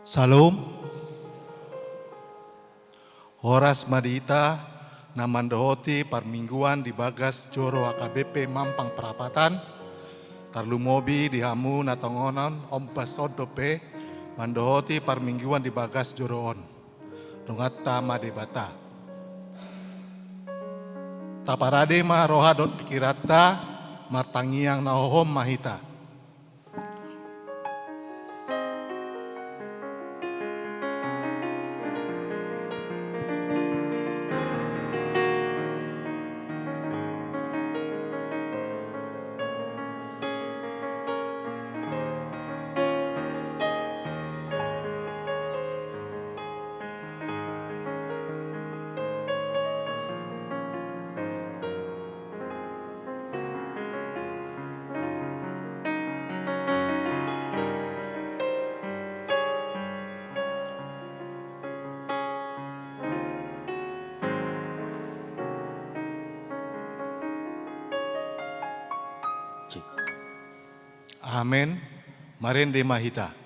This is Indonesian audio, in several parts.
Salam. Horas Madita namandohoti parmingguan di Bagas Joro AKBP Mampang Perapatan. Tarlu mobi di hamu natongonon ompas odope mandohoti parmingguan di Bagas Joroon. Rungata madebata. Taparade ma rohadot pikirata martangiang nahohom mahita. Amin. Marende mahita.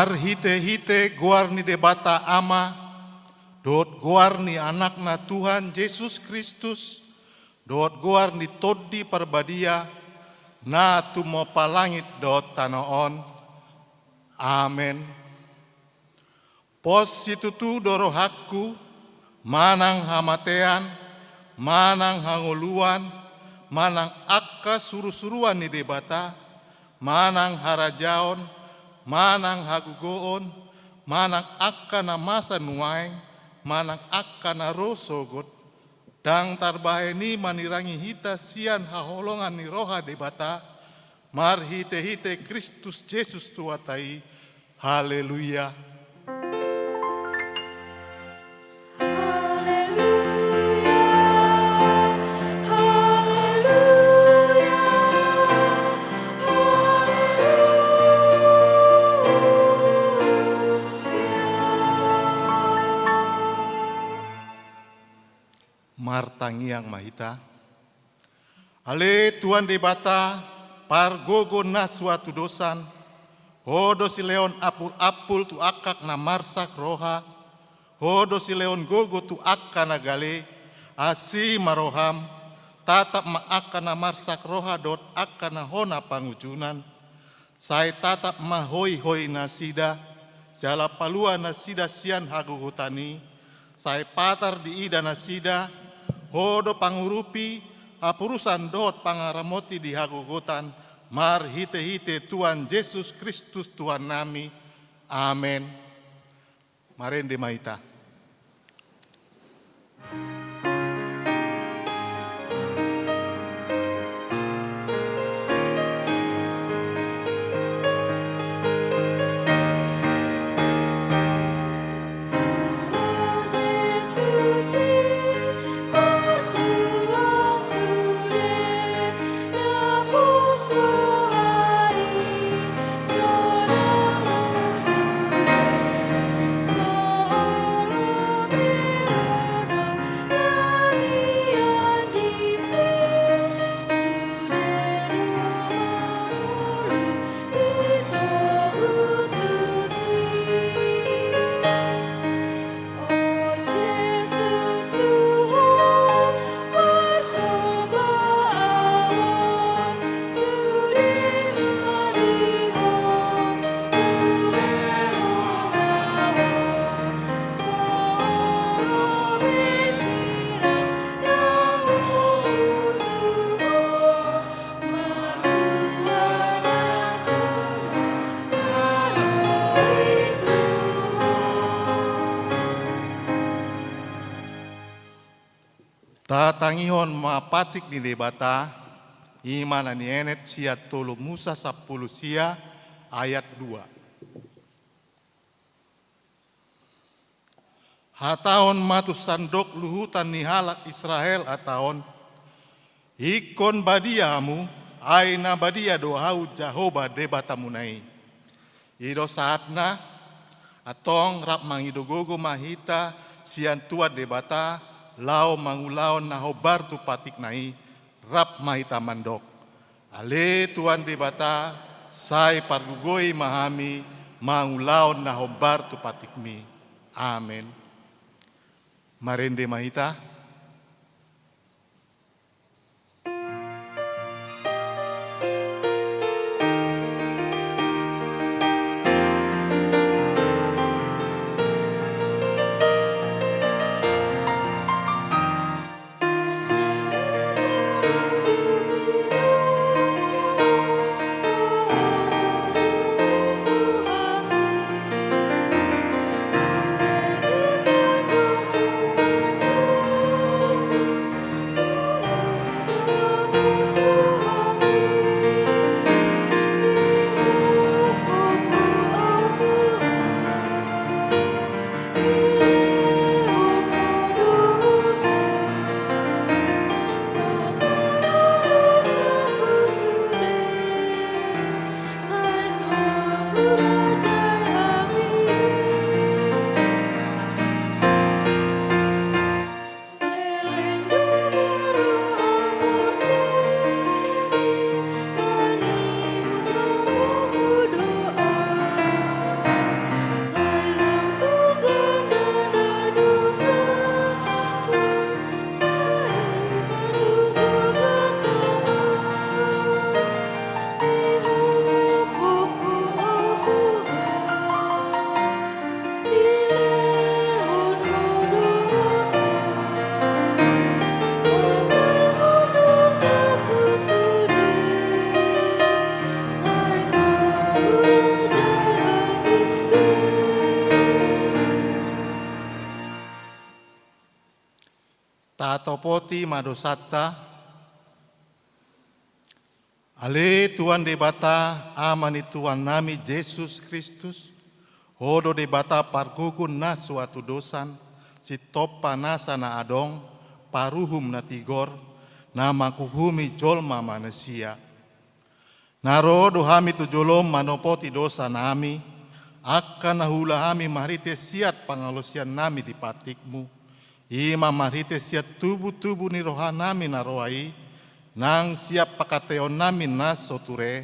Mar hite-hite guarni debata ama, dot guarni anakna Tuhan Yesus Kristus, dot guarni toddi parbadia, na tumo palangit dot tanoon. Amen. Pos situtu doro hakku, manang hamatean, manang hanguluan, manang akka suru-suruan ni debata, manang harajaon, manang hagugoon, manang akka na masa nuaeng, manang akka na rosogot, dang tarbaheni manirangi hita sian haholongan ni roha debata, mar hite-hite Kristus Yesus tuatai. Haleluya. Martangiang mahita. Ale Tuhan debata par gogo na suatu dosan. Hodo si leon apul tu akak na marsak roha. Hodo si leon gogo tu akka na gale. Asi maroham. Tatap ma akka na marsak roha dot akka na hona pangujunan. Sai tatap ma hoi-hoi na sida. Jala palua na sida sian hagugutani. Sai patar di ida na sida. Hodo pangurupi apurusan dot pangaramoti di hagugutan, mar hite-hite Tuhan Yesus Kristus Tuhan nami. Amen. Marende maita. Tatangihon mapatik ni debata, iman ani enet sia tolu Musa 10 sia ayat 2. Hataon matu sandok luhutan ni halak Israel ataon, ikon badiamu, aina badia dohau Jahoba debata munai. Ido saatna, atong rap mangidogogo mahita sian tua debata, lao mangulaon na hobar tu patik nai rap mahita mandok. Ale Tuan debata sai pargugoi mahami mangulaon na hobar tu patik mi. Amen. Marende mahita. tatopoti madosata, ale Tuhan debata amani Tuhan nami Yesus Kristus, hodo debata pargugun na suatu dosan, si topa nasa na adong, paruhum na tigor, na makuhumi jolma manusia. Narodo hami tujolom manopoti dosa nami, akan nahula hami marite siat pangalusian nami di patikmu, ima marite siat tubuh-tubuh ni roha nami naroai, nang siap pakateon nami nas soture,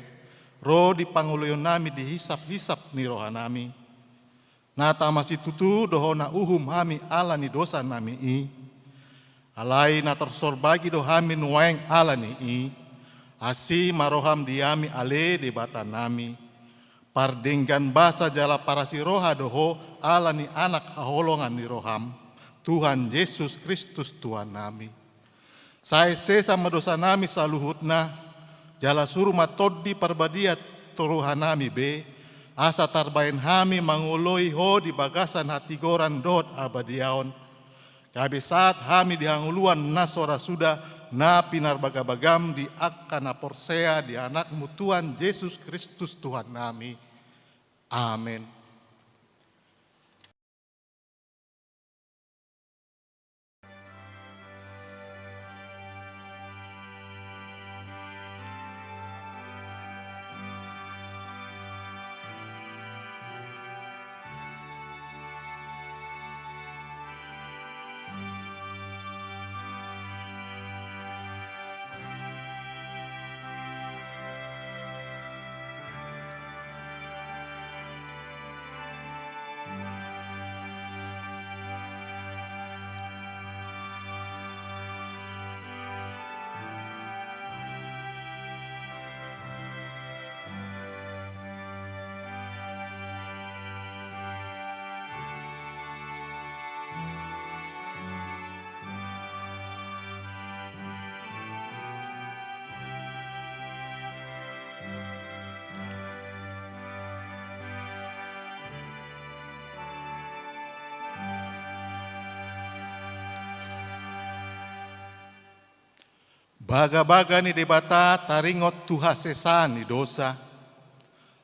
roh di pangulion nami dihisap-hisap ni roha nami. Nata masih tutu dohona uhum hami ala ni dosa nami i, alai na tersorbagi dohami nuaeng ala ni i, asi maroham diami ale di bata nami. Pardenggan basa jala parasi roha doho ala ni anak aholongan ni roham, Tuhan Yesus Kristus Tuhan nami. Saya sesa dosa nami saluhutna, jala suruh matodi parbadiat toruhan nami be, asa tarbain hami manguloi ho di bagasan hati goran dot abadiaon. Kabe saat hami dihanguluan nasora sudah na pinar bagabagam di akana porsea di anakmu Tuhan Yesus Kristus Tuhan nami. Amin. Baga-baga ni debata taringot tuha sesa ni dosa.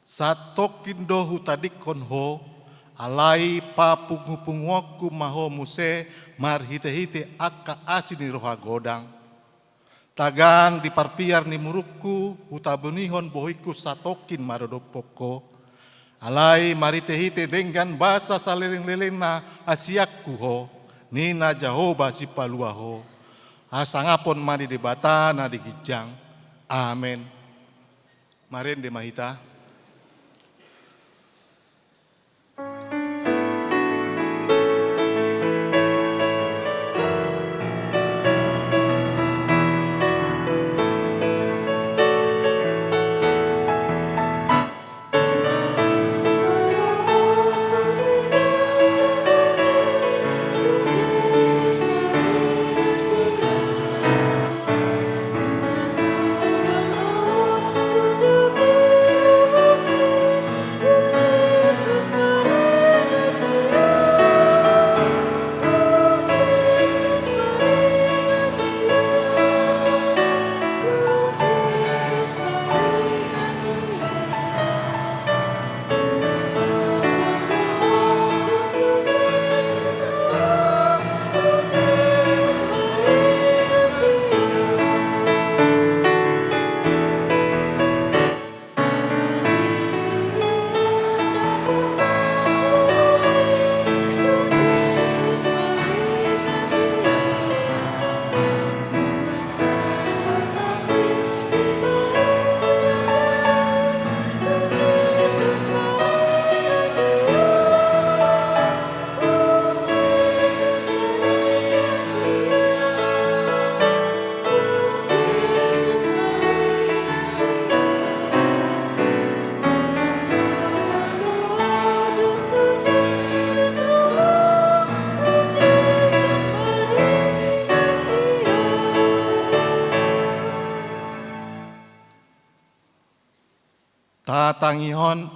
Satokin dohu tadik konho, alai papungu-pungoku maho muse marhite-hite akka asini roha godang. Tagang diparpiar ni muruku hutabunihon bohiku satokin marodopoko. Alai marite-hite dengan basa saliring-liling na asiakku ho, nina Jahoba si palua ho. Asangapon mari debata na digijang. Amen. Marin de mahita.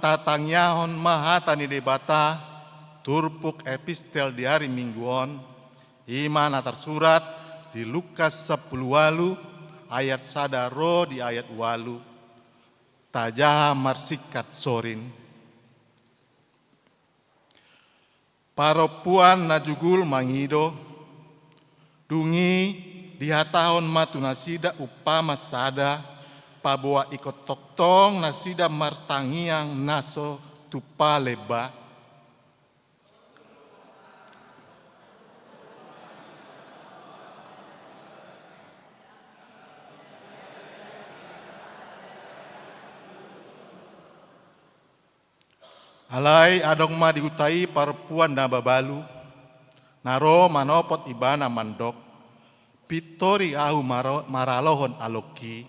Tatangyahon mahatani debata turpuk epistel di hari mingguon iman atar surat di Lukas 10 ayat sadaro di ayat 8 tajaha marsikat sorin. Paropuan najugul mangido dungi dihatahon matu nasida upama sada paboa ikot toktong nasida martangiang naso tupa leba. Alai adong ma diutai parpuan na babalu, naro manopot ibana mandok, pitori ahu maralohon aloki.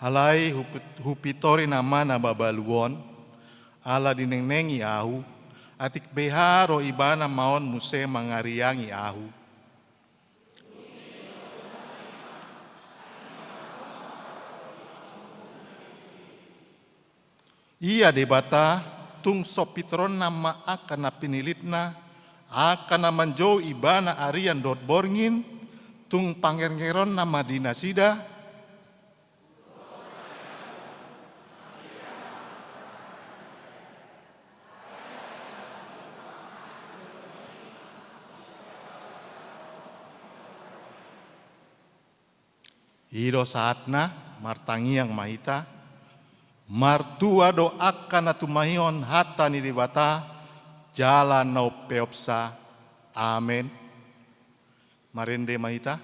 Alai hupitori nama na babaluon, ala dinengnengi ahu, atik beharo ibana maon muse mangariangi ahu. Ia debata tung sopitron nama akan pinilitna akan manjau ibana arian dot borngin tung pangeron nama dinasida Ido saatna martangiang mahita martua do akan atumahion hatta ni dibata jalan no peopsa. Amen. Marende mahita.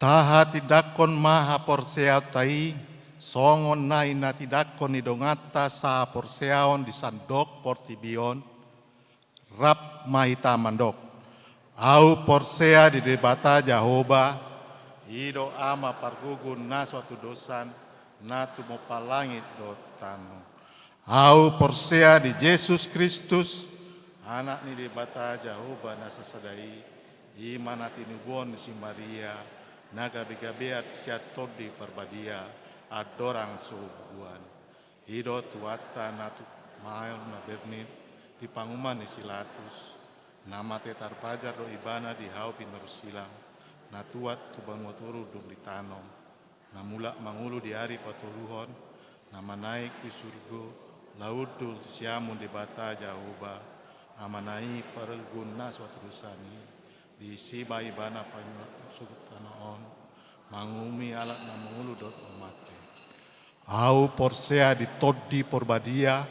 Taha tidakon maha porseao tai, songon nai na tidakon idongata sa porseaon di sandok portibion, rap mahita mandok. Au porsea di debata Jahoba, ido ama pargugun na suatu dosan, na tumopalangit dotano. Au porsea di Yesus Kristus, anak ni debata Jahoba na sasadai, imana tinubon si Maria, naga begabeat siatot di perbadia adorang subuan hido tuata natu mael na bernit di panguman di silatus nama tetar pajar do ibana di hau pinurus silang natuat tubang motoru dum di tanom namula mangulu di hari patuluhon nama naik di surgo laudul siamun di bata Jahoba amanai perguna suatu rusani di siba ibana pangusuk tanaon mangumi alat na mangulu dot mate au porsea di todi porbadia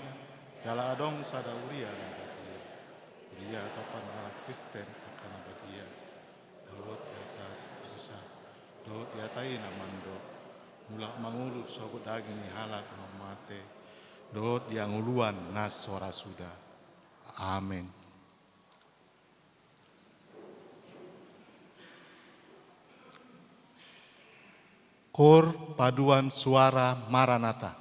jala adong sada uria na badia uria kapan ala Kristen akan badia dot di atas dosa dot di atai na mando mula mangulu sogo daging ni halak na mate dot yang uluan nas sora sudah. Amin. Kor Paduan Suara Maranatha.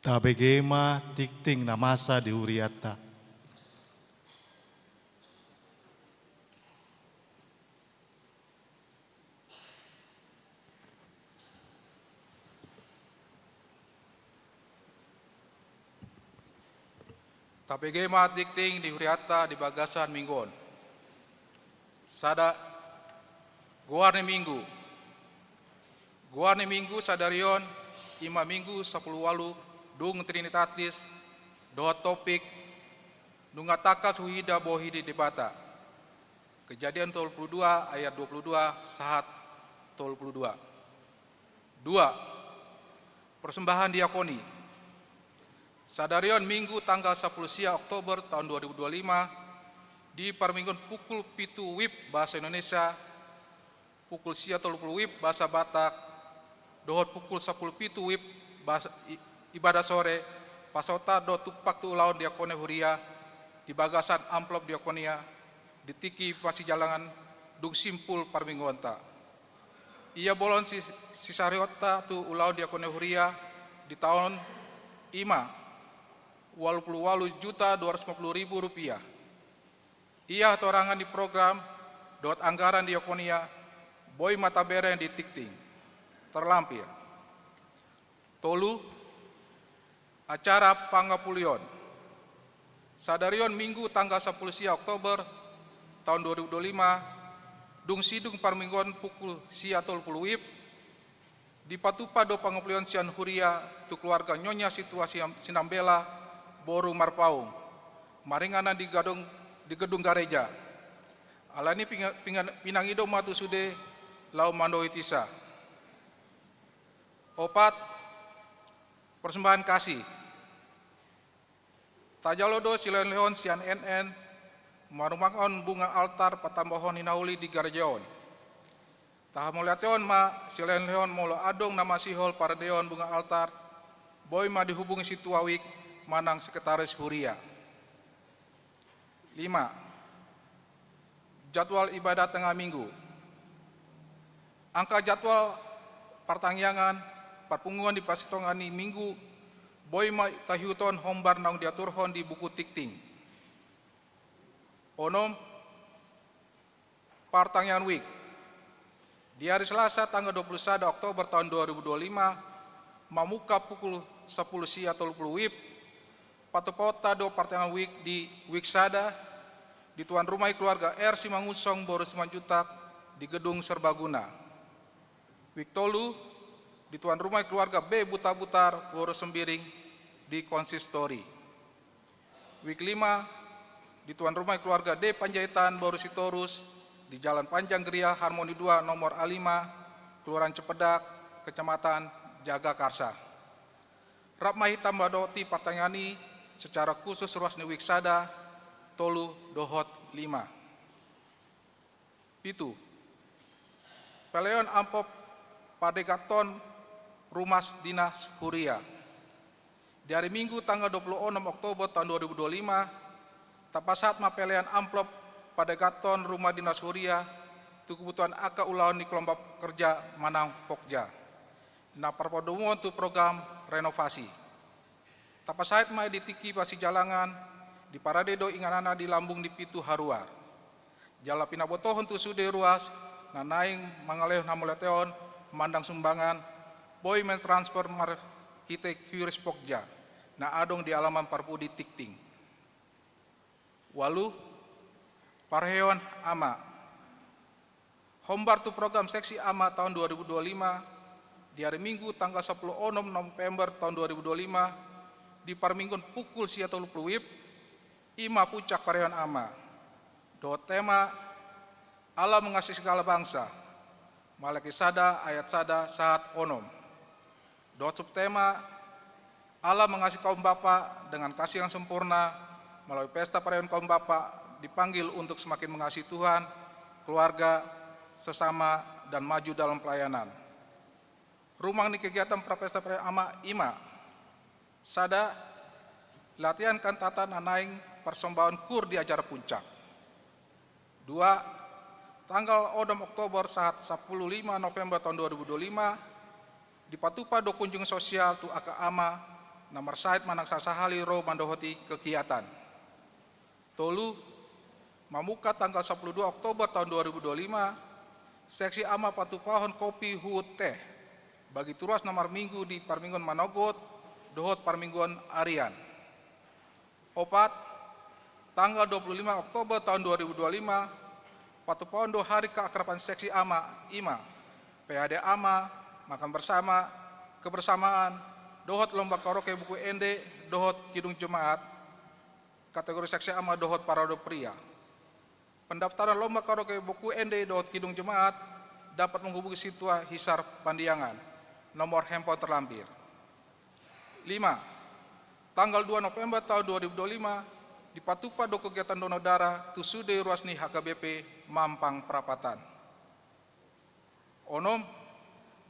Tabegema tikting na masa di huriata. Tapegema tikting di huriata di bagasan minggon. Sada guarne minggu. Guarne minggu sadarion ima minggu 10 walu dung trinitatis doa topik nungataka suhida bohidi debata. Kejadian 22 ayat 22 sahat 22. 2. Persembahan diakoni. Sadarion minggu tanggal 10 sia Oktober tahun 2025 di Parminggon pukul 7 WIB bahasa Indonesia, pukul sia 30 WIB bahasa Batak, dohot pukul 10 pitu WIB bahasa ibadah sore, pasota do tupak tu laon diakone huria, di bagasan amplop diakonia, di tiki pasi jalangan dung simpul Parminggonta. Ia bolon si sariota tu ulau diakone huria di tahun ima 88.250.000 rupiah. Ia torangan di program dot anggaran di Yokonia boy mata bere di tikting terlampir. Tolu acara pangapulion. Sadarion minggu tanggal 10 sia Oktober tahun 2025 dung sidung Parminggon pukul sia 30 WIB di patupa do pangapulion sian huria tu keluarga nyonya situasi sinambela boru marpaung maringana di gedung gereja alani pinangido matu sude lau mandoi tisa. 4. Persembahan kasih. Tajalodo silen leon sian NN marumakon bunga altar patambohon hinauli di gerejaon. Tahamuliation ma silen leon molo adong nama sihol para deon bunga altar boy ma dihubungi situawik manang sekretaris huria. 5. Jadwal ibadah tengah minggu. Angka jadwal pertangyangan perpunguan di pasitongani minggu boy ma tahiuton hombar naung diaturhon di buku tikting. Onom partangyangan week. Di hari Selasa tanggal 21 Oktober tahun 2025 mamuka pukul 10 sia 30 WIB patupota do partangyangan week di Wiksada di tuan rumah keluarga R Simangunsong Boru Simanjutak di gedung Serbaguna. Week tolu di tuan rumah keluarga B Buta-Butar Boru Sembiring di Konsistori. Week 5 di tuan rumah keluarga D Panjaitan Boru Sitorus di Jalan Panjang Geria Harmoni 2 nomor A5 Kelurahan Cepedak Kecamatan Jagakarsa. Rap mahitam badoti partangani secara khusus ruas ni Wiksada tolu dohot 5. 7. Peleon ampop padegaton Rumas Dinas Huria. Di hari Minggu tanggal 26 Oktober tahun 2025 tapasat mapelean amplop padegaton Rumah Dinas Huria tu kebutuhan aka ulawan di kelompok kerja Manang Pokja. Na parpodumuan tu program renovasi. Tapasait mai ditiki pasi jalangan di paradedo inganana di lambung di pitu haruar. Jala pinabotohon tu sude ruas na naing mangaleh namuleteon mandang sumbangan boy men transfer mar hite kuris Pokja na adong di alaman parpudi tikting. 8. Parheon ama. Hombar tu program seksi ama tahun 2025 di hari Minggu tanggal 10 November tahun 2025 di Parminggon pukul sia 30 WIB ima puncak parehan ama. Do tema Allah mengasihi segala bangsa. Malaki sada ayat sada saat onom. Do subtema Allah mengasihi kaum bapa dengan kasih yang sempurna melalui pesta parehan kaum bapa dipanggil untuk semakin mengasihi Tuhan, keluarga, sesama dan maju dalam pelayanan. Rumah ini kegiatan prapesta parehan ama ima. Sada latihan kantata nanaing persembahan kur di acara puncak. 2. Tanggal 6 Oktober saat 15 November tahun 2025 di Patupa do kunjung sosial tu aka ama Nomor Said manang sasahali ro mandohoti kegiatan. Tolu, Mamuka tanggal 12 Oktober tahun 2025, Seksi Ama Patu Pohon Kopi Huut Teh, bagi turas nomor minggu di Parminggon Manogot, dohot Parminggon Arian. Opat, tanggal 25 Oktober tahun 2025, Patu Pohon do hari keakraban Seksi Ama, IMA, PAD Ama, makan bersama, kebersamaan, dohot lomba karaoke buku ende, dohot kidung jemaat, kategori Seksi Ama dohot parade pria. Pendaftaran lomba karaoke buku ende dohot kidung jemaat dapat menghubungi Situa Hisar Pandiangan. Nomor handphone terlampir. 5. Tanggal 2 November tahun 2025 di Patupa do kegiatan donor darah Tusude Ruasni HKBP Mampang Perapatan. Onom,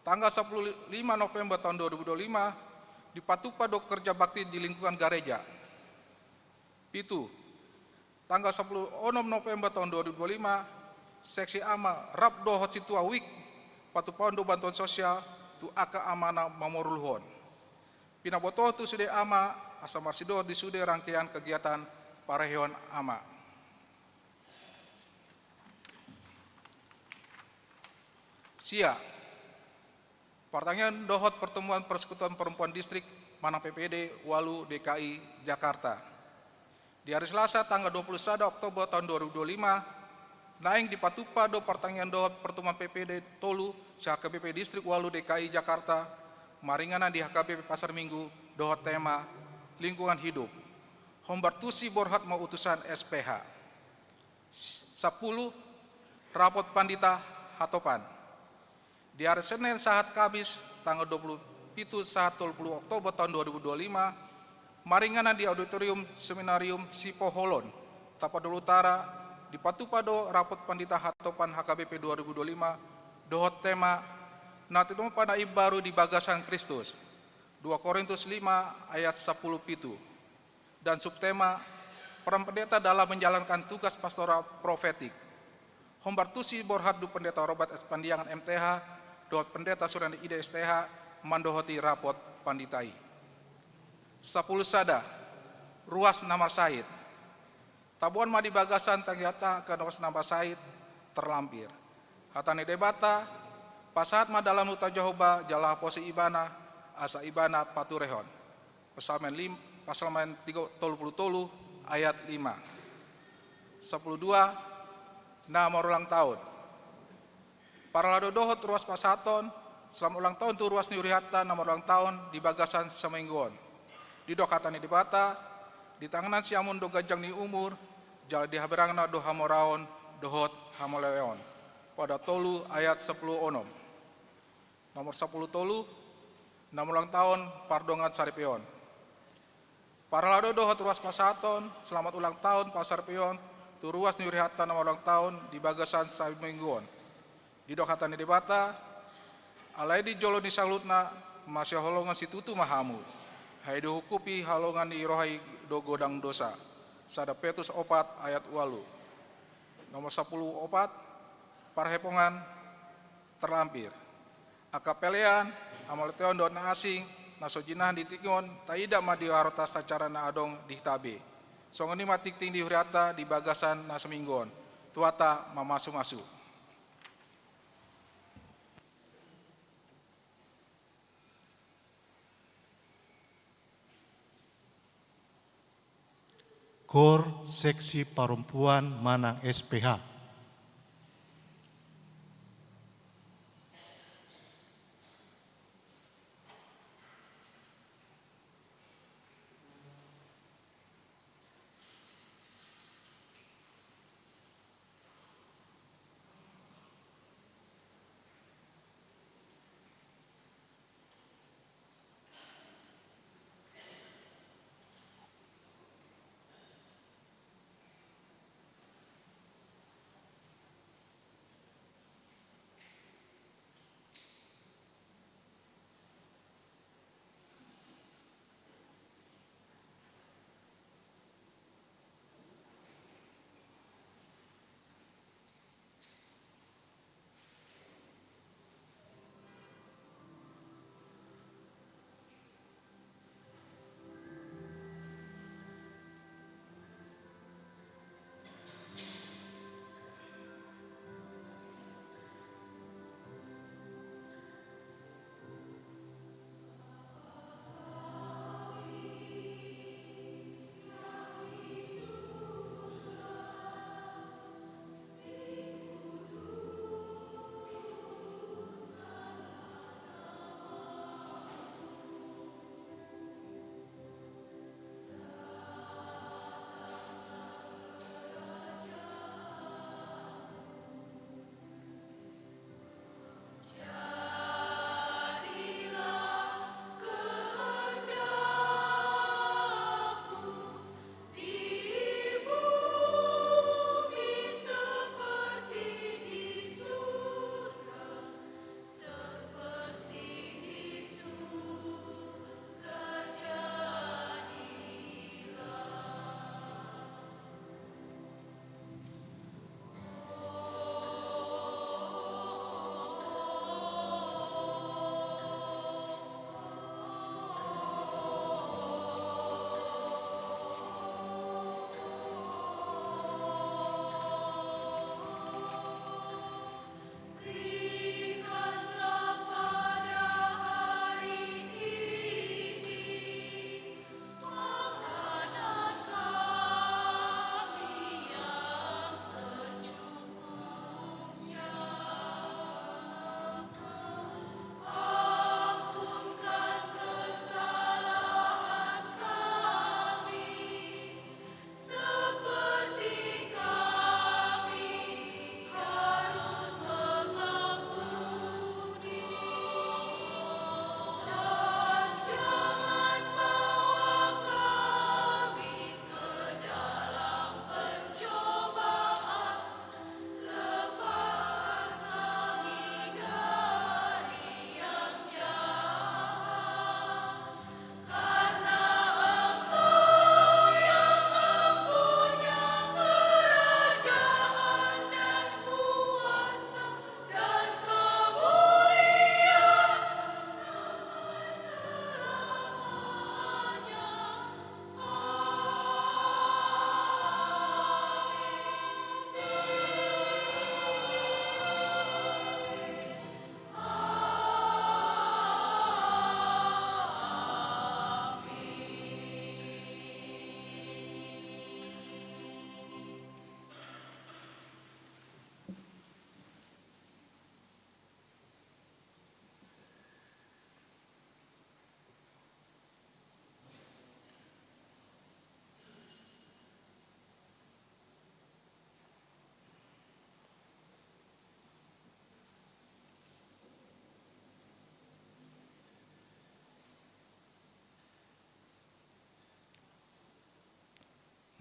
tanggal 15 November tahun 2025 di Patupa do kerja bakti di lingkungan gereja. Pitu, tanggal 10 November tahun 2025 Seksi Ama Rap Dohot Situa Wik Patupa do bantuan sosial tu aka amana mamorulhon. Pinaboto tu sude ama asamarsido di sude rangkaian kegiatan Parehewan Ama. Sia, pertanyaan dohot pertemuan Persekutuan Perempuan Distrik Manang PPD Walu DKI Jakarta. Di hari Selasa tanggal 21 Oktober tahun 2025, naing di Patupa do pertanyaan dohot pertemuan PPD Tolu HKBP Distrik Walu DKI Jakarta, maringana di HKBP Pasar Minggu dohot tema lingkungan hidup. Hombartusi borhat mau utusan SPH. 10. Rapot Pandita Hatopan. Di hari Senin saat Kamis tanggal 27 Oktober tahun 2025, maringana di auditorium seminarium Sipo Holon, Tapadol Utara, di Patupado Rapot Pandita Hatopan HKBP 2025, dohot tema Natituma pada baru di bagasan Kristus, 2 Korintus 5 ayat 10 pitu, dan subtema peran pendeta dalam menjalankan tugas pastoral profetik. Hombartusi borhat du pendeta Robert S. Pandiangan MTH, dohot pendeta Surani Ide STH, mandohoti rapot panditai. 10 sada, ruas Namar Said. Tabuan madi bagasan tangiata ke ruas Namar Said terlampir. Hatani debata, pasahat madalam nuta Jehoba jala posi ibana, asa ibana paturehon. Pasalmen 30 ayat 5. 10.2, nomor ulang tahun. Para lado dohot ruas pasaton, selama ulang tahun tu ruas niurihata nomor ulang tahun di bagasan semingguan. Di dokatani debata, di tanganan siamun do gajang ni umur, jala di haberangna do hamoraon, dohot hamoleon. Pada tolu ayat 10 onom. Nomor 10 tolu, nomor ulang tahun Pardongan Saripion. Para lado dohot ruas pasaton, selamat ulang tahun Pasar Pion, tu ruas niurihata nomor ulang tahun di bagasan semingguan. Di dokatani debata, alai di jolo di salutna masih holongan si tutu mahamu. Hai dihukupi halongan di rohai do godang dosa. Sada Petrus 4 ayat 8. Nomor 10 opat, parhepongan terlampir. Akapelean, amaleteon do na asing, nasojinah di tingon, taida madi harta sacara na adong di tabe. Songoni matik ting di huriata di bagasan na semingguan. Tuata mamasu-masu. Kor Seksi Perempuan Manang SPH.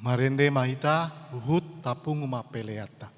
Marende mahita uhut tapung uma peleata.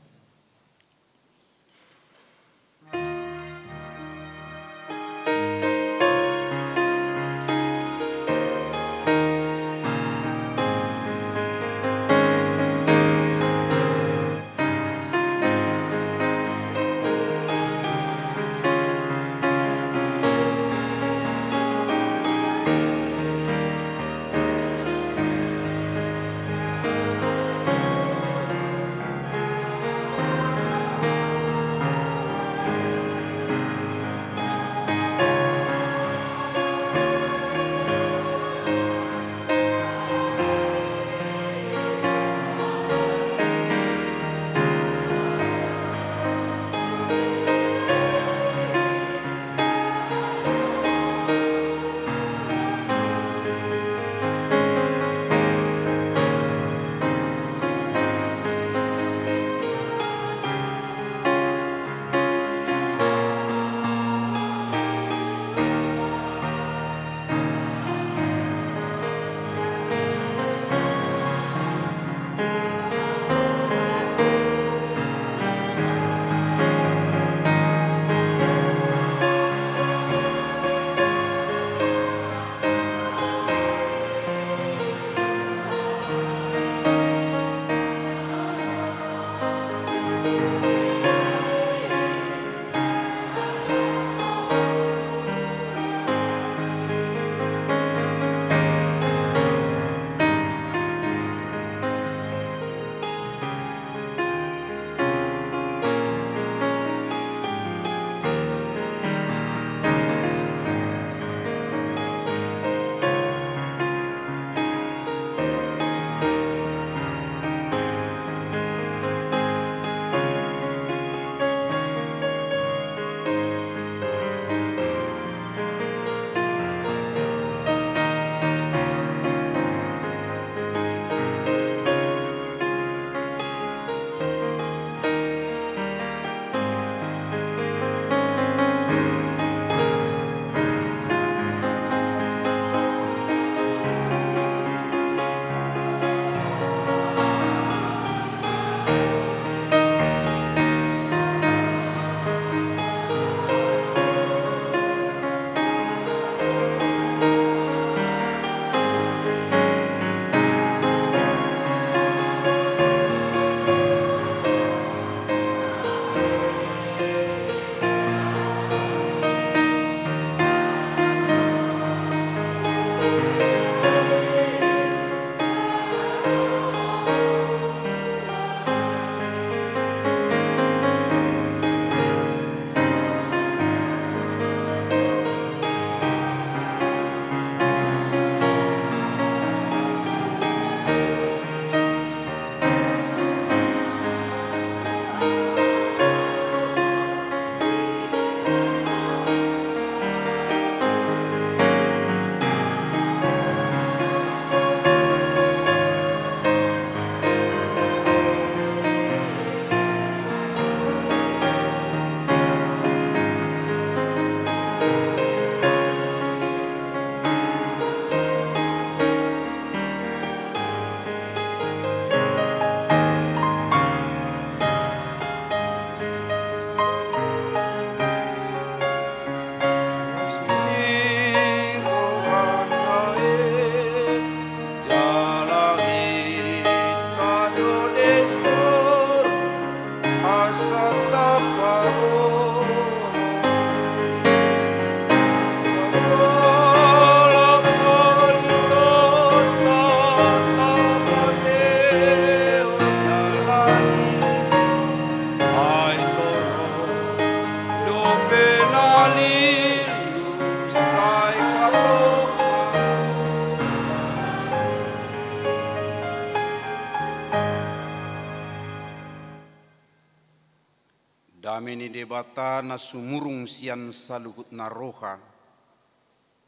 Dameni debata na sumurung sian saluhut naroha.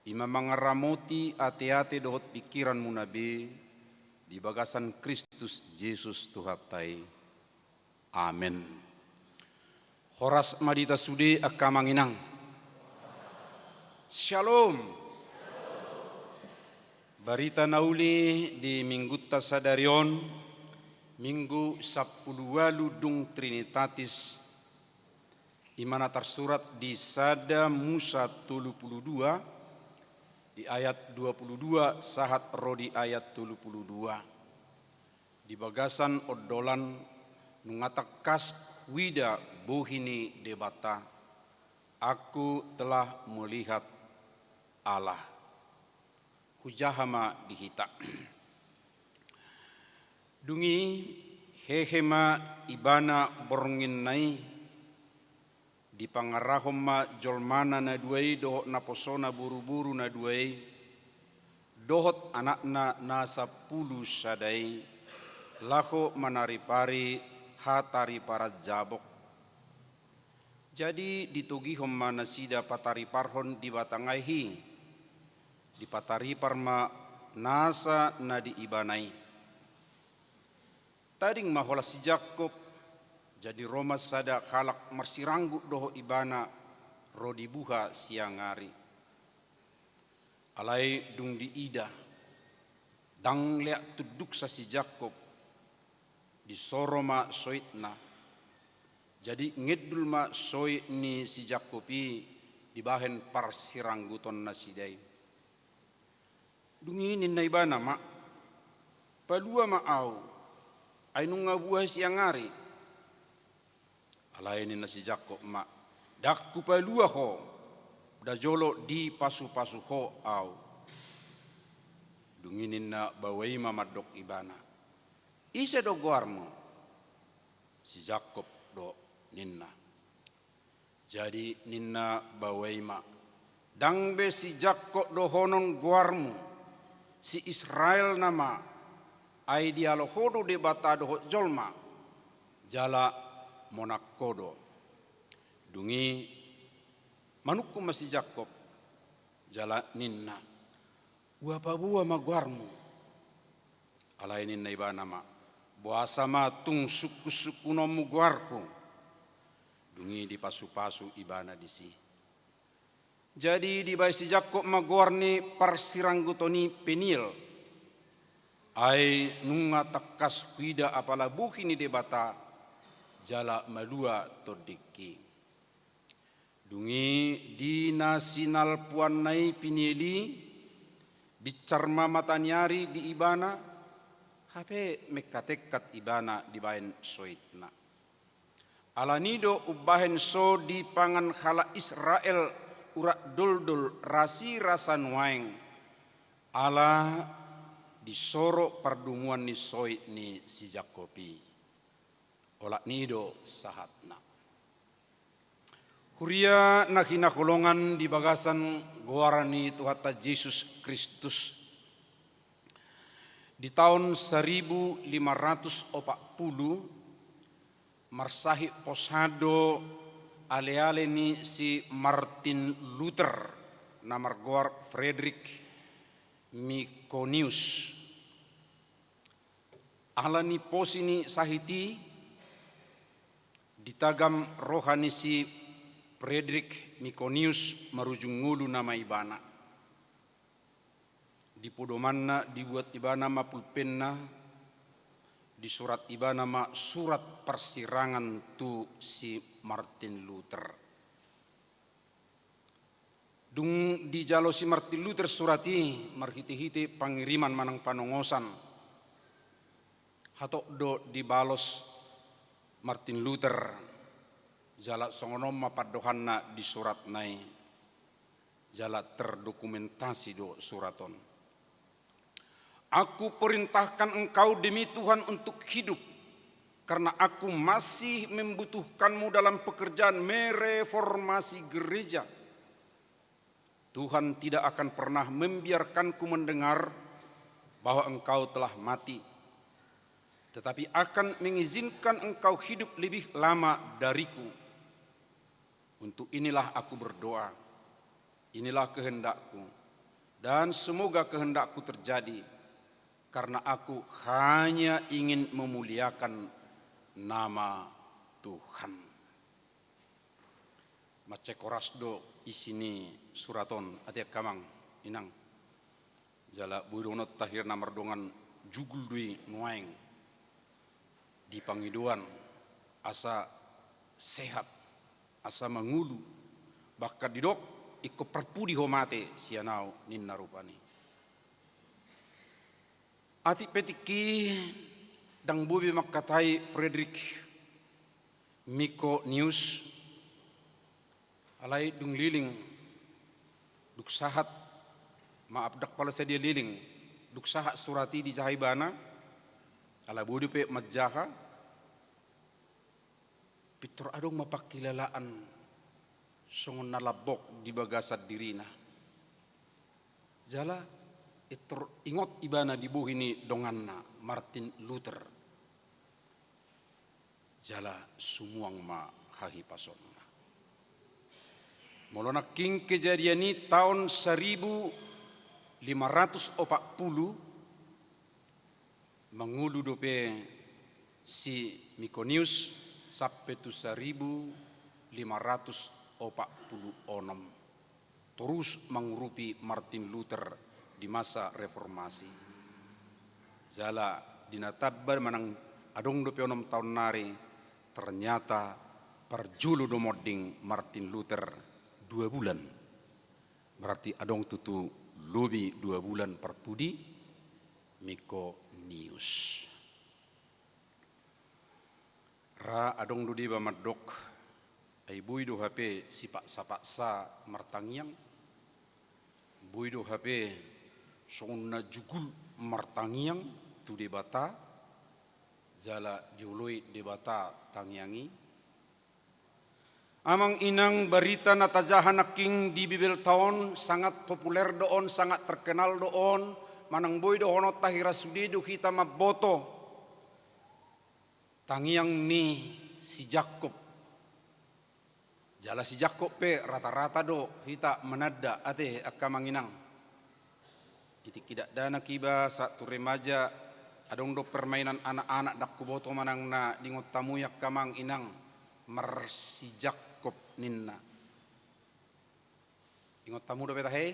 Ima mangaramoti ate-ate dohot pikiran munabe di bagasan Kristus Yesus Tuhatai. Amin. Horas madita sudi akamanginang. Shalom. Barita nauli di Minggu Tasadarion, Minggu 10 Dung Trinitatis, imana tersurat di Sada Musa 32, di ayat 22 sahat rodi ayat 32. Di bagasan odolan nungatakas wida bohini debata, aku telah melihat Allah. Hujahama dihita. Dungi hehema ibana borngin nai di pangarahoma jolmana na duai dohot na posona buru-buru na duai dohot anakna na 10 sadai lako manaripari hatari para jabok. Jadi ditugihom mana sida patari parhon di batangaihi di patari parma nasa na di ibanai. Tading mahola si Jakob jadi Roma sada kalak marsiranggu doho ibana rodi buha siangari. Alai dung di ida dang leak tuduk sa si Jakob di soroma soitna. Jadi ngedul ma soit ni si Jakobi di bahen parsirangguton na sidai. Dunginin na iba na ma, palua maaw, ay nung nga buhay siyang ngari. Alainin na si Jacob ma, dakku palua ko, dajolo di pasu-pasu ko aw. Dunginin na baway mamadok iba na. Isa do guar mo, si Jacob do ninna. Jadi ninna baway ma, dangbe si Jacob do honon guar mo, si Israel nama ay dialo hodo de batado jolma jala monakodo dungi manukku masih Jakob jala ninna uapa bua maguarmu alai ninna iba nama buasa ma tung suku-suku nomu guarku dungi di pasu-pasu ibana disi. Jadi di bayi si Jakob magwarni parsiranggutoni penil. Ai nunga takas kuida apala buhini debata jala malua todiki. Dungi di nasinal puanai pinili bicarma matanyari di ibana hape mekatekat ibana di bahen soitna. Alanido ubahen so di pangan khala Israel urak dul rasi rasa nuaing ala disoro pardunguan ni soit ni si Jakobi olak nido sahatna huria nakina kolongan di bagasan goarani Tuhata Yesus Kristus di tahun 1540 marsahi posado ale-ale ni si Martin Luther namar goar Frederick Mikonius ala ni posini sahiti ditagam rohani si Frederick Mikonius marujung ngulu nama ibana di podomanna dibuat ibana ma pulpenna di surat ibana ma surat persirangan tu si Martin Luther. Dung di jalo si Martin Luther surati marhiti-hiti pangiriman manang panongosan. Hatok do dibalos Martin Luther jala songonom mapadohanna di surat nai jala terdokumentasi do suraton. Aku perintahkan engkau demi Tuhan untuk hidup karena aku masih membutuhkanmu dalam pekerjaan mereformasi gereja. Tuhan tidak akan pernah membiarkanku mendengar bahwa engkau telah mati, tetapi akan mengizinkan engkau hidup lebih lama dariku. Untuk inilah aku berdoa, inilah kehendakku, dan semoga kehendakku terjadi, karena aku hanya ingin memuliakan nama Tuhan. Mace korasdo isini suraton atiak kamang inang. jala budonot tahir namar dongan jugul dui nuaing di pangiduan asa sehat asa mangulu bakka didok ikko perpudi homate sianau ninna rupani ati petiki dang bubi makkatai Frederick Miko News alai dung liling duk sahat maaf dak pala sedia liling duk sahat surati di Jahibana ala budi pe majaka pitur adong mapakilalaan songon nalabok di bagasat dirina jala itur ingot ibana di buhini donganna Martin Luther jala sumuang ma hahi pasonna molona king kejadian ini tahun 1540 mengulu dope si Mikonius sampai tu 1546 terus mengurupi Martin Luther di masa reformasi jala dinatabar manang adong dope 6 tahun nari ternyata perjulu domoding Martin Luther 2 bulan berarti adong tutu lobi 2 bulan perpudi Miko News ra adong dudi bamadok ay buido HP sipak sapaksa martangiang buido HP sonna jugul martangiang tu debata jala diului debata tangiangi amang inang berita natajahan king di bibel tahun sangat populer doon sangat terkenal doon manang boy doon tahira sudido kita maboto tangiang ni si Jakob jala si Jakob pe rata-rata do kita menada ate akka manginang itik tidak dana kiba satu remaja adong do permainan anak-anak dak kuboto manang na dingot tamu yak kamang inang mersi Jakob ninna ingot tamu do beta he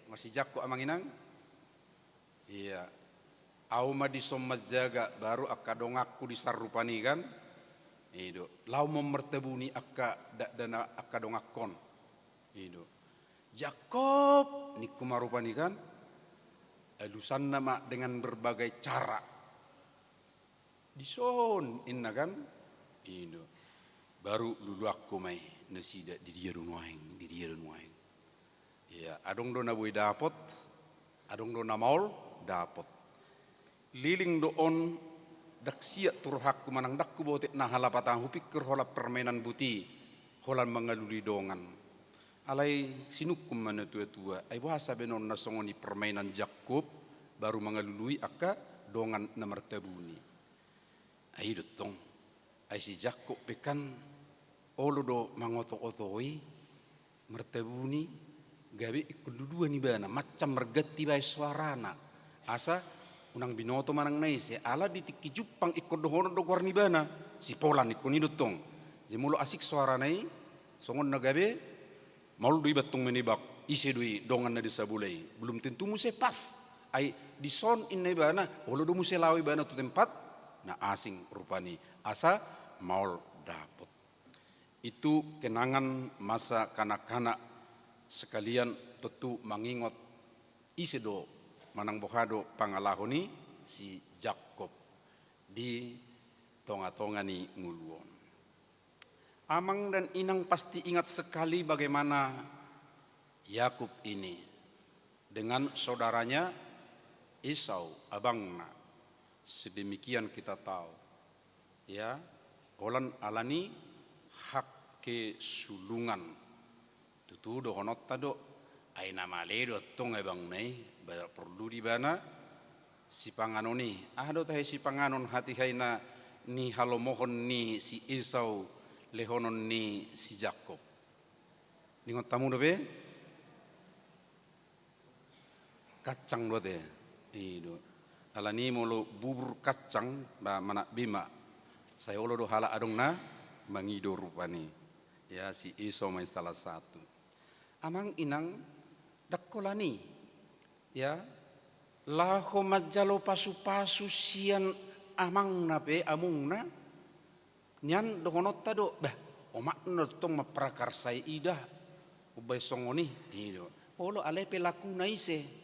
mersi Jakob amang inang iya au ma disommajaga baru akka dongakku disarupani kan itu lau memertebuni akka dana akka dongakkon itu Jakob niku marupani kan alusan nama dengan berbagai cara dison inna kan itu baru lulu aku mai nasida di dia nuaing ya adong do na boy dapot adong do na maul dapot liling doon daksia turhak kumanang dakku bote na halapatang hupikir hola permainan buti holan mengaluli dongan alai sinukum mana tua-tua ai bahasa benon na songoni permainan Jakob baru mengalului akka dongan na martabuni ai dotong ai si Jakob pekan olo do mangoto-otoi martabuni gawe ikududua ni bana macam mergati bai suarana asa unang binoto manang naise ala ditiki Jepang ikut dohono do warni bana si Polan ikut ni dotong jemulo asik suara nai songon nagabe malu dui batung menibak ise dui dongan na disabulai belum tentu muse pas ai dison inai bana olo do muse lawi bana tu tempat na asing rupani asa maul dapot itu kenangan masa kanak-kanak sekalian tentu mengingot ise do manang bohado pangalahoni si Jakob di tonga-tonga ni nguluon. Amang dan inang pasti ingat sekali bagaimana Yakub ini dengan saudaranya Esau abangna. Sedemikian kita tahu. Ya, olan alani hak kesulungan. Tutu do honot tado ai nama ledo tong ebang nei perlu di bana si panganoni ado tahe si panganon hati haina ni halo mohon ni si Esau lehonon ni si Jakob ningot tamu dobe kacang dote ido alani molo bubur kacang ba mana bima saya olo do hala adong na mangido rupani ya si Esau mai salah satu amang inang dakkolani ya laho majalo pasu-pasu sian amang na pe amung na nyan dongonot tado bah omak no tong maprakarsai ida ubay songoni ido polo ale pe laku na ise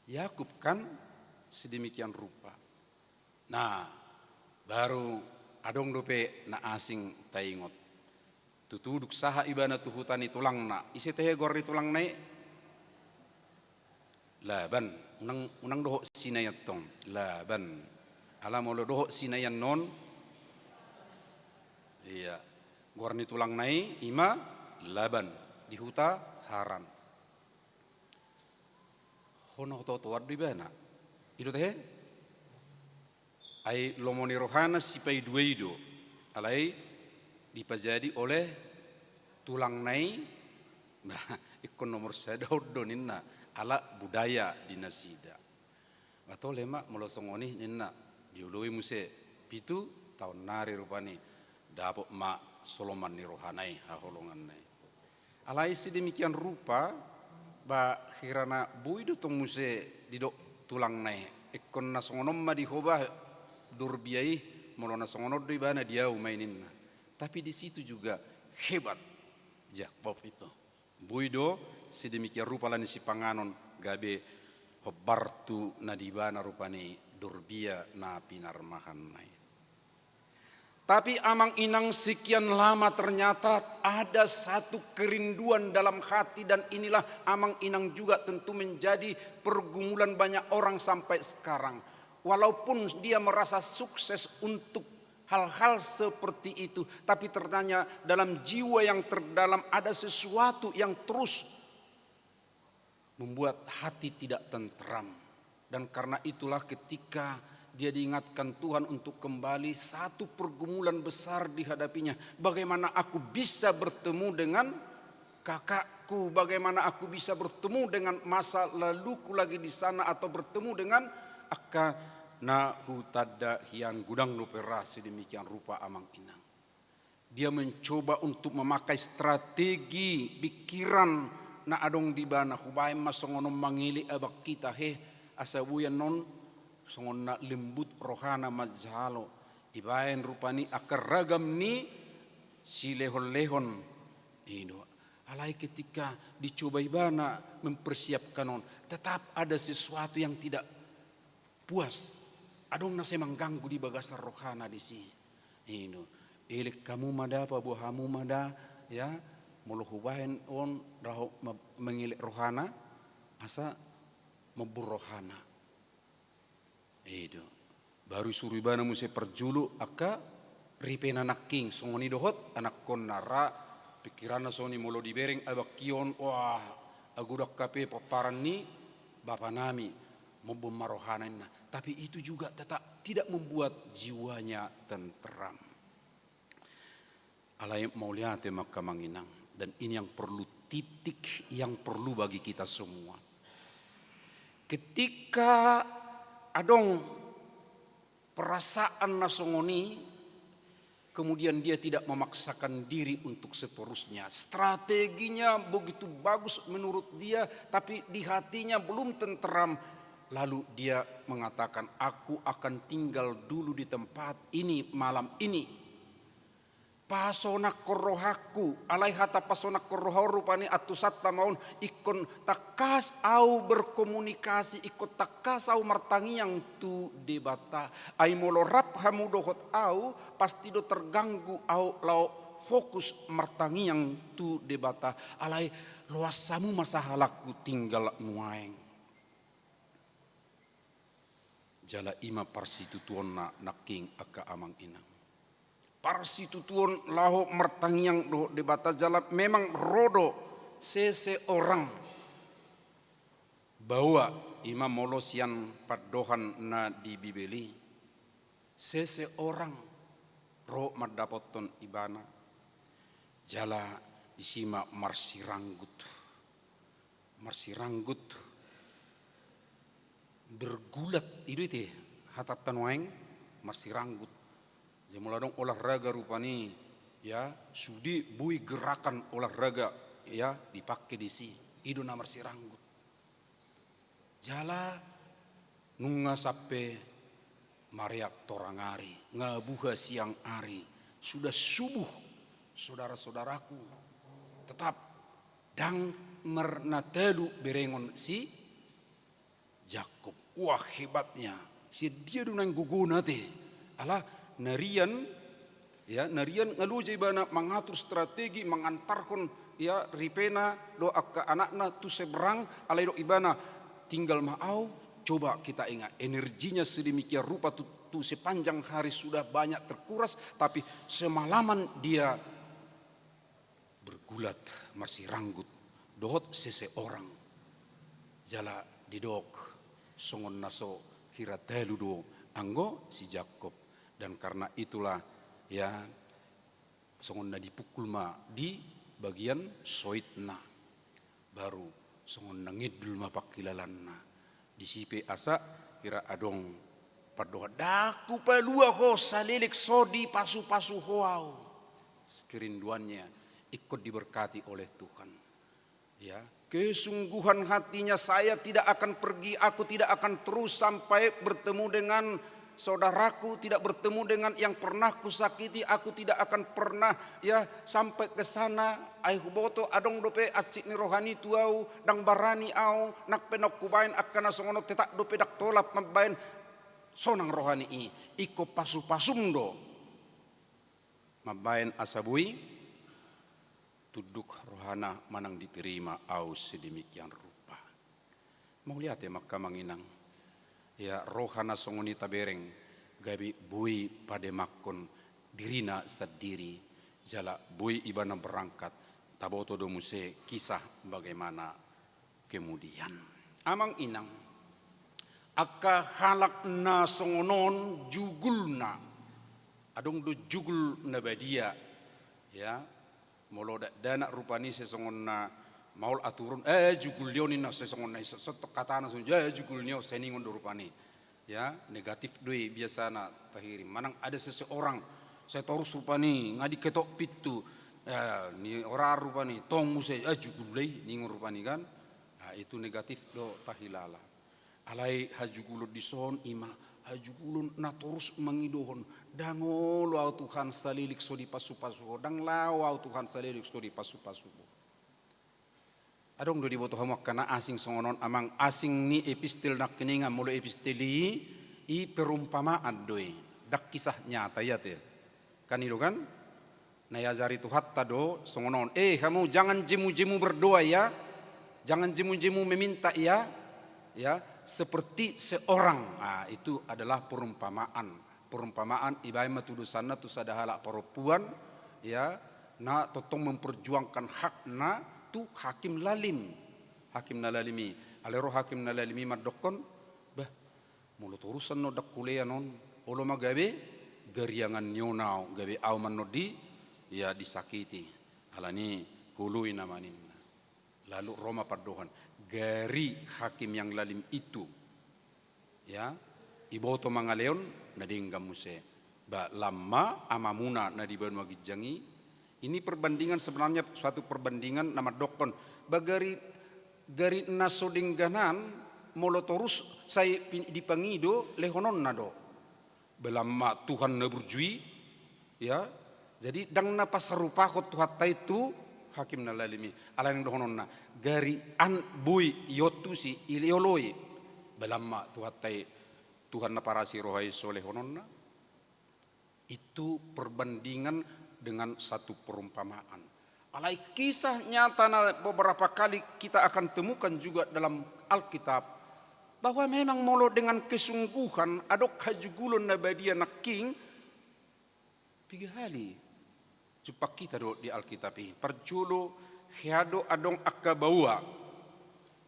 Yakub kan sedemikian rupa. Nah baru adong dope na asing taingot tutuduk saha ibana tu hutani tulang na isi teh gor di tulang nai Laban unang doho sinayat tong Laban alam olo doho sinayan non iya gor ni tulang nai ima Laban di huta Haran hono to di bana itu teh ai lomoni rohana sipai duaido alai dipajadi oleh tulang nai nah ikon nomor sadau doninna ala budaya dinasida atau lemak melosongoni ninna diului muse pitu tahun nari rupani dapok ma Soloman ni rohanai haholongan nai alai sedemikian rupa ba hirana buido tong muse didok tulang nai ikon nasongonom ma dihobah durbiai molona songonod di bana dia umaininna tapi di situ juga hebat Yakub itu buido sedemikian rupa lani si panganon gabe hobartu nadibana rupani durbia na pinarmahan nai tapi amang inang sekian lama ternyata ada satu kerinduan dalam hati dan inilah amang inang juga tentu menjadi pergumulan banyak orang sampai sekarang walaupun dia merasa sukses untuk hal-hal seperti itu tapi ternyata dalam jiwa yang terdalam ada sesuatu yang terus membuat hati tidak tentram dan karena itulah ketika dia diingatkan Tuhan untuk kembali satu pergumulan besar dihadapinya bagaimana aku bisa bertemu dengan kakakku bagaimana aku bisa bertemu dengan masa laluku lagi di sana atau bertemu dengan akka na hutada hian gudang nuperasi demikian rupa amang inang dia mencoba untuk memakai strategi pikiran na adong di bana hubai masongonom mangili abak kita he asabuyan non songon na lembut rohana majhalo ibaen rupani akar ragam ni si lehon-lehon ino alai ketika dicoba ibana mempersiapkan non tetap ada sesuatu yang tidak puas adong nase mengganggu di bagasar rohana di sini ino elek kamu mada apa buahamu mada ya mulu hubahen on raho mengilik rohana asa mebur rohana itu baru suruh ibana muse perjulu aka ripena naking songoni dohot anak kon nara pikiranna soni mulu dibereng abak kion wah agudak kape paparan ni bapa nami mebur marohana na tapi itu juga tetap tidak membuat jiwanya tenteram alai mau lihat maka manginang dan ini yang perlu titik yang perlu bagi kita semua ketika adong perasaan nasongoni kemudian dia tidak memaksakan diri untuk seterusnya strateginya begitu bagus menurut dia tapi di hatinya belum tenteram lalu dia mengatakan aku akan tinggal dulu di tempat ini malam ini pasona korohaku alai hata pasona korohau rupani atusat tamaun ikon takas au berkomunikasi ikut takas au martangi yang tu debata ai molorap hamu dohot au pasti do terganggu au lau fokus martangi yang tu debata alai luasamu masahalaku tinggal nuaeng jala ima parsitutuon na naking aka amang inang parsitutuon laho mertangiang do debata jala memang rodo seseorang bahwa imam molosian padohan na di bibeli seseorang ro madapoton ibana jala disima marsiranggut bergulat itu hatatan waeng marsiranggut muladong olahraga rupani ya sudi bui gerakan olahraga ya dipakai di si itu namar siranggut jala nunga sape mariak torangari, ngabuha siang hari, sudah subuh, saudara-saudaraku, tetap dang mernatadu berengon si Jakob. Wah hebatnya, si dia dunang guguna te, alah narian ya narian ngaluja ibana mengatur strategi mengantarkan ya ripena do ke anakna tu seberang alai do ibana tinggal mau coba kita ingat energinya sedemikian rupa tu sepanjang hari sudah banyak terkuras tapi semalaman dia bergulat masih ranggut dohot seseorang jala didok songon naso hiratelu do anggo si Jakob dan karena itulah ya songon na dipukul ma di bagian soitna baru songon nangidul ma pakilalanna disipe asa kira adong padoa daku palua ho salilik sodi pasu-pasu hoau kerinduannya ikut diberkati oleh Tuhan ya kesungguhan hatinya saya tidak akan pergi aku tidak akan terus sampai bertemu dengan saudaraku, tidak bertemu dengan yang pernah kusakiti, aku tidak akan pernah ya sampai ke sana. Ai huboto adong dope acik ni rohani tuau dang barani au nak penok kubain akana songono tetak dope dak tolap mabain sonang rohani i iko pasu-pasum do mabain asabui tuduk rohana manang diterima au sedemikian rupa. Mau lihat ya maka manginang ya rohana songoni tabereng gabi bui pada makon dirina sadiri jala bui ibana berangkat taboto do muse kisah bagaimana kemudian amang inang akka halak na songonon jugulna adong do jugul na badia ya molo dana rupani sesongon na maul aturun jugul lioni na sesongon na setok katana sun jugul nio seningon do rupani ya negatif doi biasa na tahiri manang ada seseorang saya torus rupani ngadi ketok pitu ni ora rupani tong muse jugul lei ningon rupani kan itu negatif do tahilala alai hajugulun dison ima hajugulun na torus mangidohon dangolo au Tuhan salilik so di pasu-pasu dang lao au Tuhan salilik so di pasu-pasu adong do di boto hamak kana asing songonon amang asing ni epistil nak keninga mulu epistili i perumpamaan doi dak kisah nyata ya te kan itu kan nayazari tu hatta do songonon kamu jangan jemu-jemu berdoa ya jangan jemu-jemu meminta ya seperti seorang itu adalah perumpamaan ibai matudusanna tu sadahala perempuan ya na totong memperjuangkan hakna tu hakim na lalimi alero hakim na lalimi madokon bah mulut urusan no dak kuliah non olo magabe gariangan nyonau gabe au manodi ya disakiti alani hului namanin lalu Roma padohan gari hakim yang lalim itu ya iboto mangaleon nadingga muse ba lama amamuna na di Banua Gijangi. Ini perbandingan sebenarnya suatu perbandingan nama dokon bagari gari nasodingganan molotorus saya dipangido lehonon nado belama Tuhan na berjui ya jadi dang na pasarupa ko tuhatta itu hakim na lalimi alain dohonon na gari an bui yotusi ilioloi belama tuhatta Tuhan na parasi rohai solehonon na itu perbandingan dengan satu perumpamaan. Alai kisah nyata beberapa kali kita akan temukan juga dalam Alkitab bahwa memang molo dengan kesungguhan adok hajugulun nabadia naking tiga kali jumpa kita do di Alkitab ini perjulo hiado adong akabawa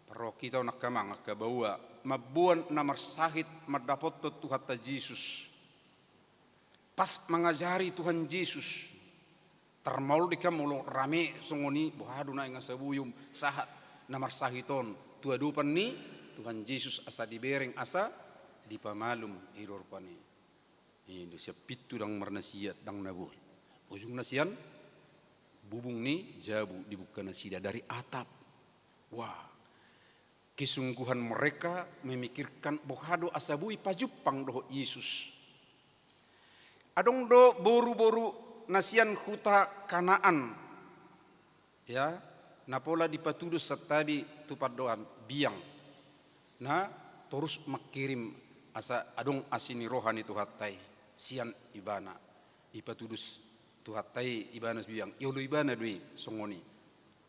pero kita nakamang akabawa mabuan namar sahit madapot Tuhan Yesus pas mengajari Tuhan Yesus termaul dikam mulo rame songoni bohadu na inga sabuyum sahat namar sahiton tua dupan ni Tuhan Yesus asa dibereng asa dipamalum iror pani ini siap pitu dang marnasiat dang nabuh ujung nasian bubung ni jabu dibuka nasida dari atap wah Kesungguhan mereka memikirkan bohado asabui pajupang doho Yesus. Adong do boru-boru nasian huta Kanaan. Ya, napola dipatudus satabi tupat doa biang. Nah, terus makirim asa adong asini rohani tuhatai sian ibana. Ipatudus tuhatai ibana biang. Yolo ibana dui songoni.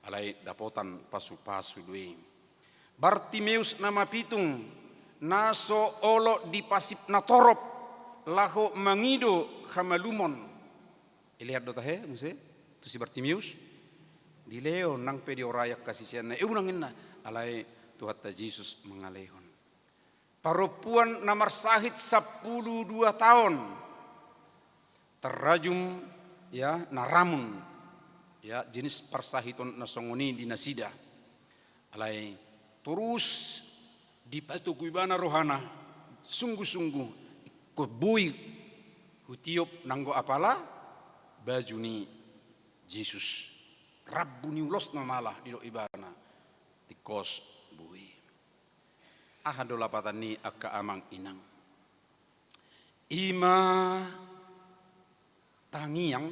Alai dapotan pasu-pasu dui. Bartimeus nama pitung naso olo di pasip na torop laho mangido hamalumon. Ilihat do tahe muse tu si Bartimeus di leo nang pedi orayak kasisian na eunang inna alai Tuhan Yesus mengalehon. Parupuan namar sahid 12 tahun terrajum ya naramun ya jenis persahiton nasongoni di nasida alai terus dipatu kuibana rohana sungguh-sungguh kebui hutiop nanggo apala bajuni Yesus rabbuni ulos namalah di do ibana tikos bui ahado lapatani akka amang inang ima tangiang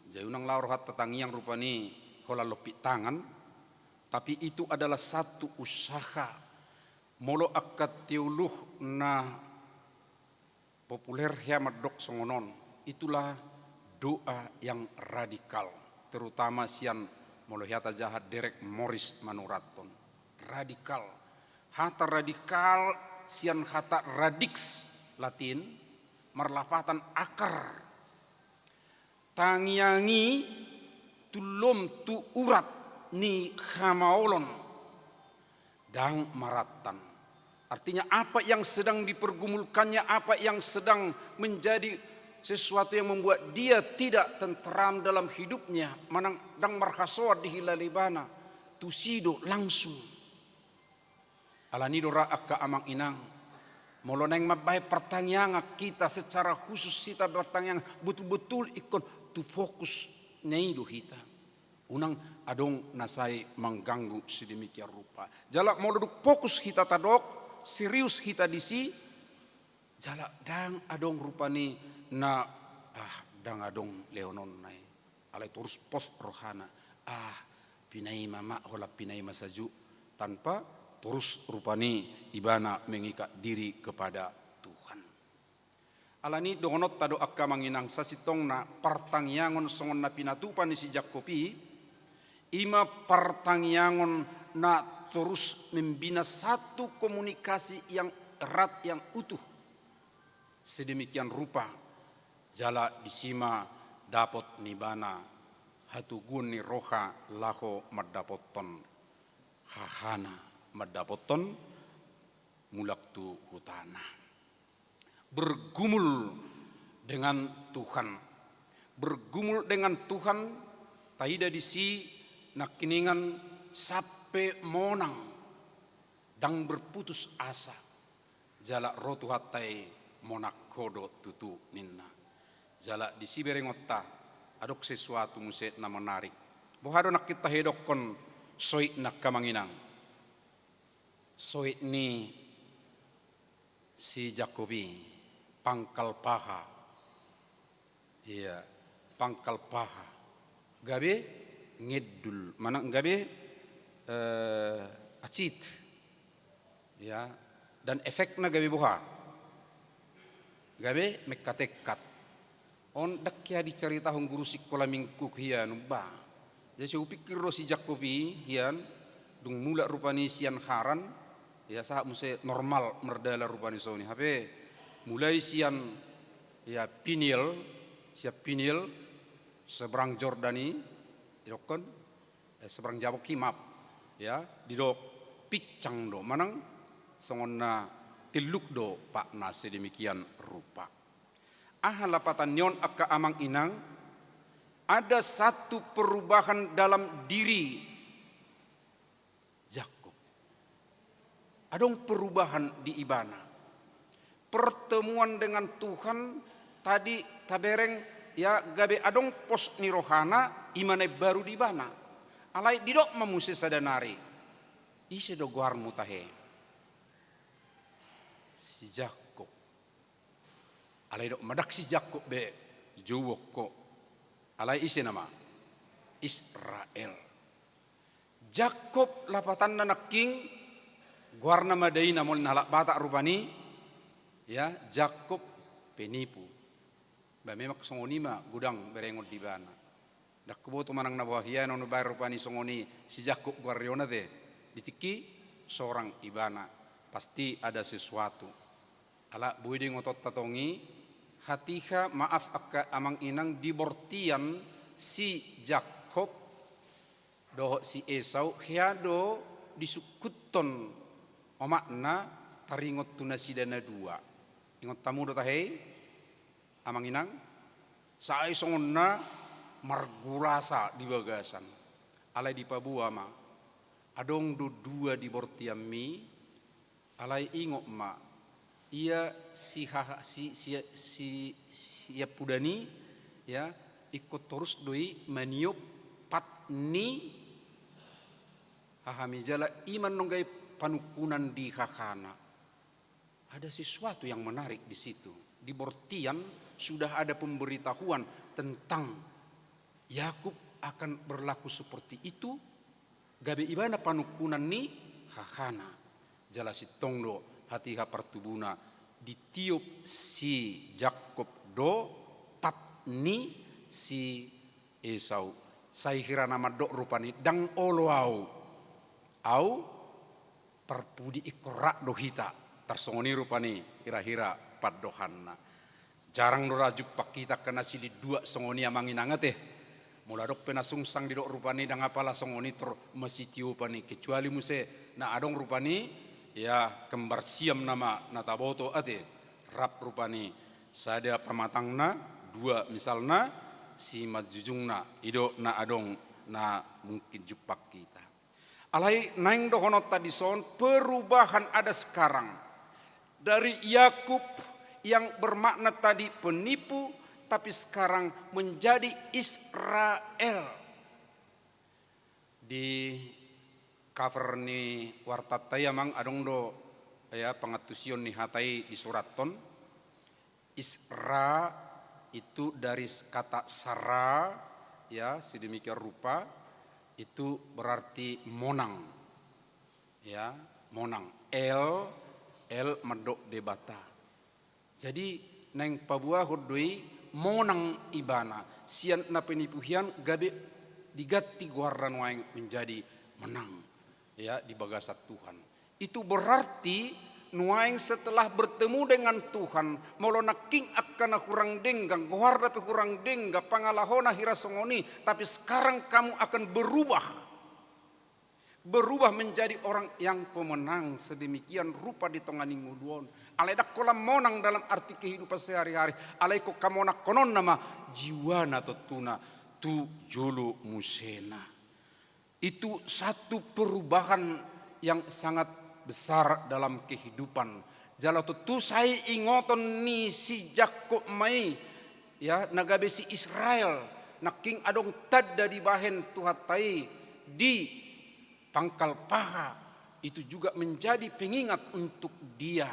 jayunang laur hatta tangiang rupani hola lopi tangan. Tapi itu adalah satu usaha molo akat tiuluh na populer hiamadok songonon. Itulah doa yang radikal. Terutama sian molo hiata jahat Derek Morris Manuraton. Radikal. Hata radikal sian hata radix Latin. Marlapatan akar. Tangiangi tulom tu urat. Ni hamaolon dang maratan. Artinya apa yang sedang dipergumulkannya, apa yang sedang menjadi sesuatu yang membuat dia tidak tenteram dalam hidupnya, manang dang marhasoat di hilalibana, tusido langsung. Alani dora akka amang inang, moloneng mabay pertanyaan kita secara khusus kita bertanya betul-betul ikut tu fokus neido kita. Unang adong nasai mengganggu sedemikian rupa. Jalak mau duduk fokus kita tadok, serius kita disi. Jalak dang adong rupani na dang adong leonon nai. Alai terus pos rohana. Pinai mama hola pinai masaju tanpa terus rupani ibana mengikat diri kepada Tuhan. Alani dongonot tado akka manginang sasitong na partangyangon songon na pinatupan ni si Jakobi. Ima pertangyangon na terus membina satu komunikasi yang erat yang utuh. Sedemikian rupa jala disima dapot nibana hatugun ni roha laho madapoton hahana madapoton mulak tu hutana. Bergumul dengan Tuhan. Bergumul dengan Tuhan taida disi nak kiningan sampai monang dang berputus asa jala rotu hatai monak kodo tutu ninna jala di siberengotta adok sesuatu muset na menarik bohado nak kita hedokon soit nak kamanginang soit ni si Jakobi pangkal paha iya pangkal paha gabe ngedul mana gabe acit ya dan efeknya gabe boha gabe mekatekat on dakya dicerita hong guru sikola mingkuk hian ba jadi saya pikir si Jakobi hian dung mula rupani sian haran ya sah muse normal merdala rupani soni hape mulai sian ya pinil siap pinil seberang Jordani Idokon seberang Jabok Kimap ya didok picang do manang songon na tiluk do pak na sedemikian rupa. Lapatan nyon akka amang inang ada satu perubahan dalam diri Jakob. Adong perubahan di ibana. Pertemuan dengan Tuhan tadi tabereng ya gabe adong pos nirohana imane baru di bana alai didok mamuse sadanari ise do guarmu tahe si Jakob alai do madak si Jakob be juwok ko alai ise nama Israel. Jakob lapatan na naking guarna madai namol nalak bata rupani ya Jakob penipu ba memak songoni ma gudang berengol di bana dak kubo to manang nabahian ono bayar rupani songoni si Jakob guariona de ditiki seorang ibana pasti ada sesuatu ala buide ngotot tatongi hatiha maaf akka amang inang dibortian si Jakob doho si Esau hiado disukuton omakna taringot tuna sidana dua ingot tamu do tahe amang inang saai songonna margulasa di bagasan alai di pabua ma adong do dua di bortiammi alai ingok ma ia si pudani ya ikut terus doi maniup patni hahami jala iman nonggai panukunan di hakana. Ada sesuatu yang menarik di situ. Di Bortian sudah ada pemberitahuan tentang Yakub akan berlaku seperti itu. Gabe ibana panukunan ni hakana. Jala si tongdo hati hapartubuna ditiup si Jakob do patni si Esau. Saya kira nama dok rupani dang oloau. Au perpudi ikorak dohita tersongoni rupani kira-kira padohanna jarang do rajuk pak kita kena sili dua songoni amangin angateh mula dok penasungsang di dok rupani dang apalah songoni ter mesitiu pani kecuali muse na adong rupani ya kembar siam nama nataboto ate rap rupani sada pamatangna dua misalna si majujungna ido na adong na mungkin jupak kita. Alai naing dohonot tadi son perubahan ada sekarang dari Yakub yang bermakna tadi penipu tapi sekarang menjadi Israel. Di cover ni wartat tayamang adong do ya pengatusion ni hatai di suraton Isra itu dari kata sara ya sedemikian rupa itu berarti monang ya monang el medok debata jadi neng pabua hudui monang ibana sian na penipuhian gabe digati guaran waing menjadi menang ya di bagasat Tuhan itu berarti nuaing setelah bertemu dengan Tuhan molona king akan kurang denggang goharda pe kurang dengga pangalahona hirasongoni tapi sekarang kamu akan berubah menjadi orang yang pemenang sedemikian rupa di tongani nguduon alai dak kolam monang dalam arti kehidupan sehari-hari alai ko kamona konon nama jiwana totuna tu julu musena itu satu perubahan yang sangat besar dalam kehidupan. Jala tu saya ingoton ni si Jakob mai ya nagabe si Israel naking adong tadda di bahen tuhatai di pangkal paha itu juga menjadi pengingat untuk dia.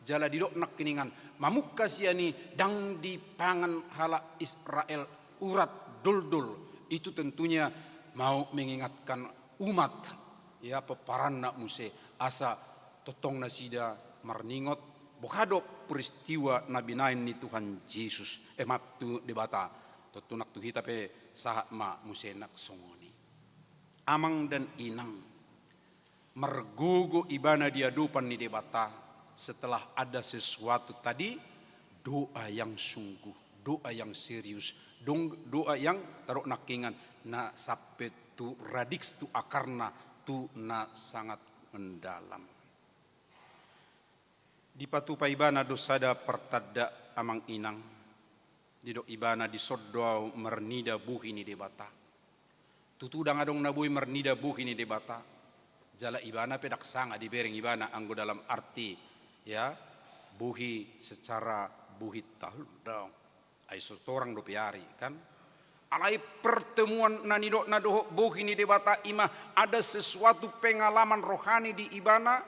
Jala didok nak keningan mamukka siani dang di pangan hala Israel urat dul itu tentunya mau mengingatkan umat ya peparan nak muse asa totong nasida marningot bokado peristiwa nabi nain ni Tuhan Yesus maaf tu debata totunak tu hita pe sahat ma musenak songoni amang dan inang mergugo ibana diadupan ni debata setelah ada sesuatu tadi doa yang sungguh doa yang serius doa yang taruh nakingan na sapet tu radix tu akarna tu na sangat mendalam. Di patupa ibana dosada pertada amang inang. Di do ibana di soddo mernida buhi ni debata. Tutudang adong nabui mernida buhi ni debata. Jala ibana pedak sanga di bereng ibana anggo dalam arti ya buhi secara buhi tahun dong. Ai setorang do piari kan. Alai pertemuan nanidok nadoho bohini debata ima, ada sesuatu pengalaman rohani di Ibana,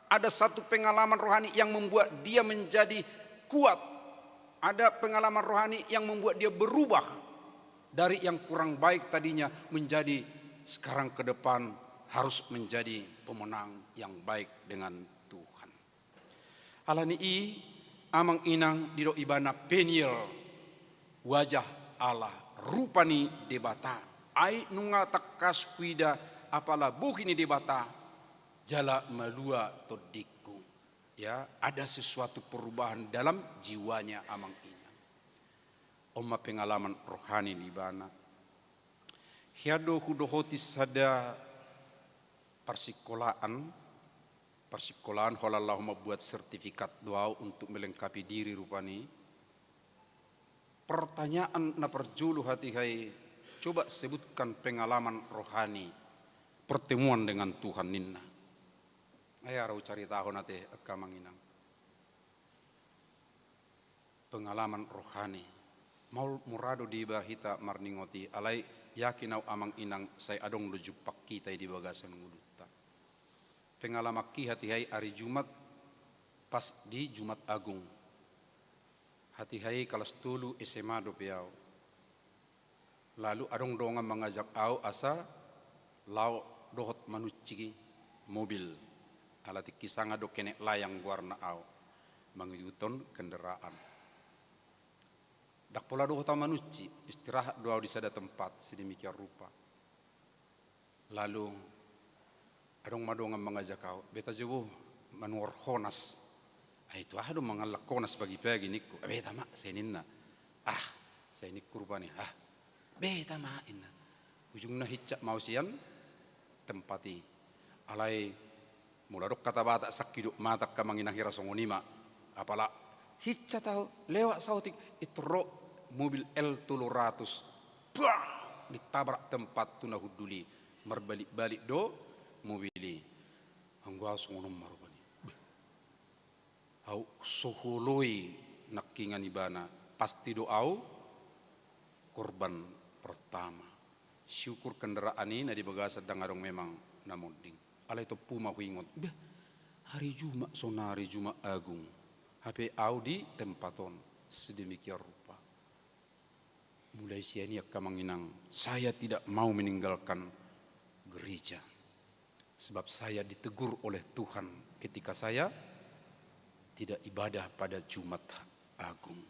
ada satu pengalaman rohani yang membuat dia menjadi kuat, ada pengalaman rohani yang membuat dia berubah dari yang kurang baik tadinya menjadi sekarang ke depan harus menjadi pemenang yang baik dengan Tuhan. Alani i amang inang dido Ibana peniel wajah Allah rupani debata ai nunga takas kuida apala buhini debata jala malua todiku, ya ada sesuatu perubahan dalam jiwanya amang inang. Oma pengalaman rohani di Ibana hiado hudohotis sada persikolahan holallah membuat sertifikat doa untuk melengkapi diri rupani. Pertanyaan na perjulu hati hai, coba sebutkan pengalaman rohani pertemuan dengan Tuhan ninna. Ayah rau cari tahu nate akamanginang. Pengalaman rohani mau murado di bahita marningoti alai yakinau amang inang saya adong lujupak kita di bagasan ngudutta. Pengalaman ki hati hai hari Jumat pas di Jumat Agung. Hati hai kalas tulu SMA do piau. Lalu adong donga mengajak au asa lau dohot manuci mobil. Alati kisanga do kene layang warna au mangiyuton kendaraan. Dak pola dohot manuci istirahat doa di sada tempat sedemikian rupa. Lalu adong madonga mengajak au beta jowo manuor honas. Itu ada mengalak konas pagi-pagi niku. Beta mak saya ninna. Saya niku rupanya. Beta mak inna. Ujungna hicak mau sian tempati. Alai muladok kata bata sakiduk matak kamangina hira songonima. Apala hicak tahu lewat sautik itro mobil L300. Bah! Ditabrak tempat tuna huduli. Merbalik-balik do mobili. Anggual songonom marupani. Au soholoi nakingan Ibana pasti doau korban pertama. Syukur kendaraan ini di bagasa dangarong memang namoding. Ala itu puma huingot. Hari Jumat sonari Jumat Agung. HP Audi tempaton sedemikian rupa. Mulai siani akamanginang saya tidak mau meninggalkan gereja. Sebab saya ditegur oleh Tuhan ketika saya tidak ibadah pada Jumat Agung.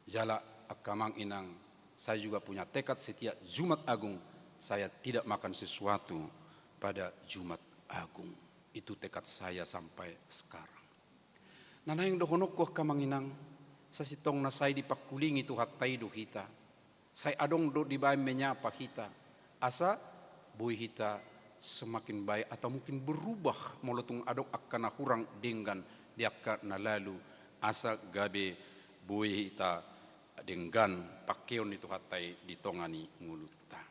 Jala akamang inang, saya juga punya tekad setiap Jumat Agung saya tidak makan sesuatu pada Jumat Agung. Itu tekad saya sampai sekarang. Nanayang dohonok ko akamang inang, sa sitong na saya dipakulingi tu hatay do hita. Saya adong do di bayi menyapa hita. Asa boy hita semakin baik atau mungkin berubah molotung adong akan hurang dengan diakka na lalu asa gabe buih ita dengan pakeon itu hatai ditongani nguluta.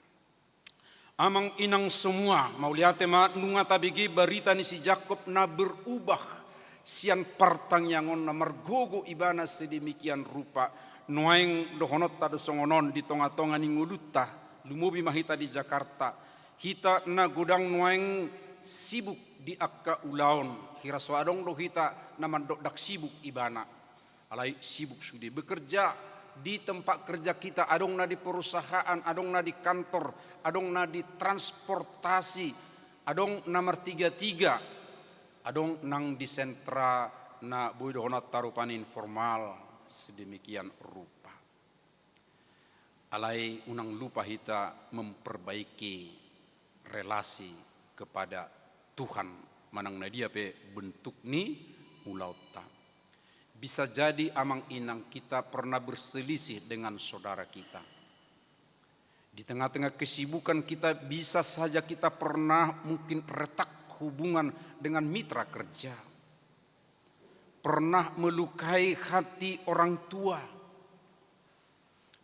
Amang inang semua mau lihat ma nunga tabigi berita ni si Jakob na berubah sian partang yangon na margogo Ibana sedemikian rupa nuaing dohonot tado songonon di tonga-tongani nguluta lumubi mahita di Jakarta hita na gudang nuaing sibuk di akka ulaon hira soadong do hita naman dak sibuk Ibana. Alai sibuk sudah bekerja di tempat kerja kita, adong na di perusahaan, adong na di kantor, adong na di transportasi, adong nomor 33, adong nang di sentra na buy dohonat tarupan informal sedemikian rupa. Alai unang lupa hita memperbaiki relasi kepada Tuhan. Manang na dia pe bentuk ni ulauta. Bisa jadi amang inang kita pernah berselisih dengan saudara kita. Di tengah-tengah kesibukan kita bisa saja kita pernah mungkin retak hubungan dengan mitra kerja. Pernah melukai hati orang tua.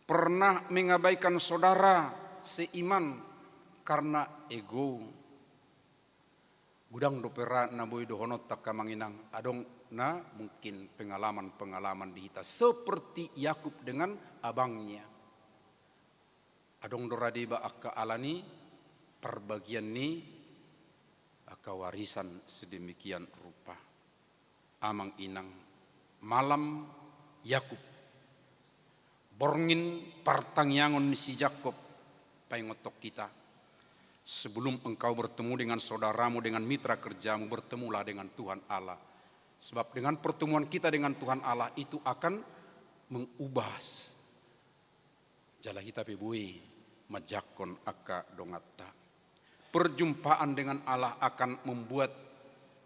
Pernah mengabaikan saudara seiman karena ego. Gudang dopera na boy dohonot tak kamanginang adong na mungkin pengalaman-pengalaman di kita seperti Yakub dengan abangnya. adong doradiba akka alani perbagian ni akka warisan sedemikian rupa. Amang inang malam Yakub borngin partangyangon ni si Jakob paingotok kita. Sebelum engkau bertemu dengan saudaramu, dengan mitra kerjamu, bertemulah dengan Tuhan Allah. Sebab dengan pertemuan kita dengan Tuhan Allah itu akan mengubah jala kita pebui majakon akka dongatta. Perjumpaan dengan Allah akan membuat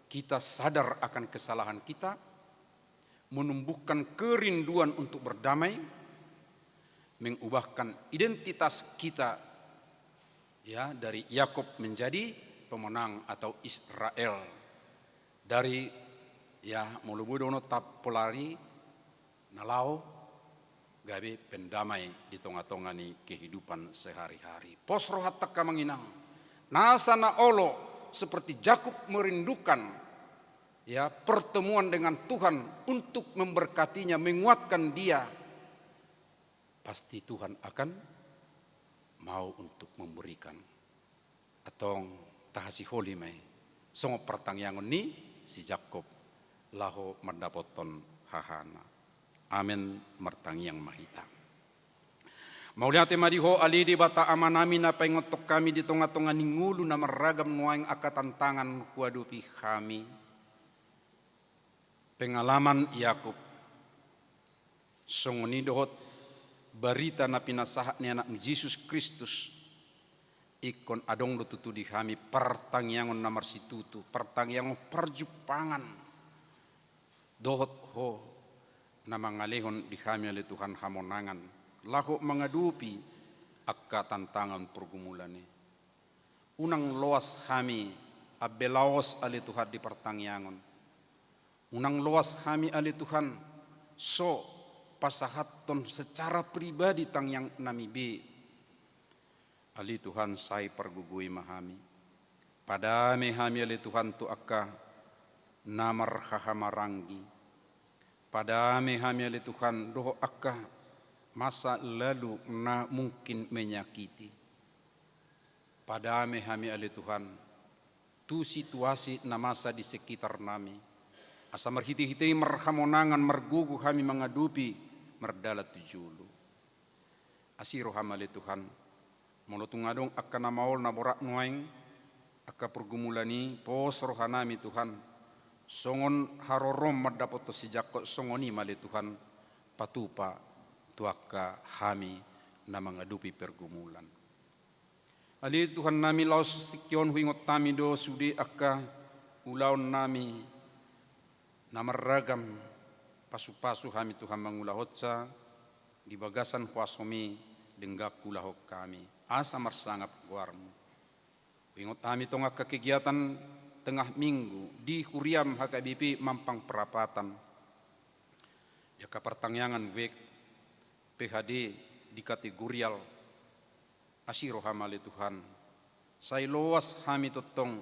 kita sadar akan kesalahan kita, menumbuhkan kerinduan untuk berdamai, mengubahkan identitas kita ya dari Yakub menjadi pemenang atau Israel, dari ya mulubudono tapolari nalau gabe pendamai di tengah-tengah ni kehidupan sehari-hari. Posro hatta menginang nasana olo seperti Yakub merindukan ya pertemuan dengan Tuhan untuk memberkatinya, menguatkan dia, pasti Tuhan akan mau untuk memberikan atau tahasi holimai songo pertangyangon ni si Jakob laho mendapoton hahana. Amin mertangyang mahita. Mauliate mariho ali di bata amanami na paingotok kami di tonga-tonga ningulu na maragam nuaing akatantangan huadupi kami. Pengalaman Yakub songoni dohot barita na pinasahat ni anak Yesus Kristus ikon adong do tutu di kami pertangyangon na marsitutu, pertangyangon perjupangan dohot ho na mangalehon di kami oleh Tuhan hamonangan lahu mengadupi akka tantangan pergumulan ni. Unang loas kami abelaos oleh Tuhan di pertangyangon. Unang loas kami oleh Tuhan so pasahaton secara pribadi tang yang namibe. Ali Tuhan sai pergugui mahami. Pada mehami oleh Tuhan tu akka namar hahamarangi. Pada mehami oleh Tuhan doho akka masa lalu na mungkin menyakiti. Pada mehami oleh Tuhan tu situasi na masa di sekitar nami. Asa merhiti-hiti merhamonangan mergugu kami mengadupi merdala tujulu. Asiro hamale Tuhan molotung adong akka namaol na borak nuaing akka pergumulani pos rohanami Tuhan. Songon harorom madapoto si Jakob songoni male Tuhan patupa tuaka hami na mengadupi pergumulan. Ali Tuhan nami laos sikion huingot tami do sudi akka ulaon nami namaragam pasu-pasu kami Tuhan mangulahotsa di bagasan kuasomi denggak kulahok kami asa marsangap guarmu. Ingot kami tonga kegiatan tengah minggu di Huriam HKBP Mampang Perapatan. Jaka pertangyangan wek PHD di kategorial asiro hamale Tuhan. Saya loas kami totong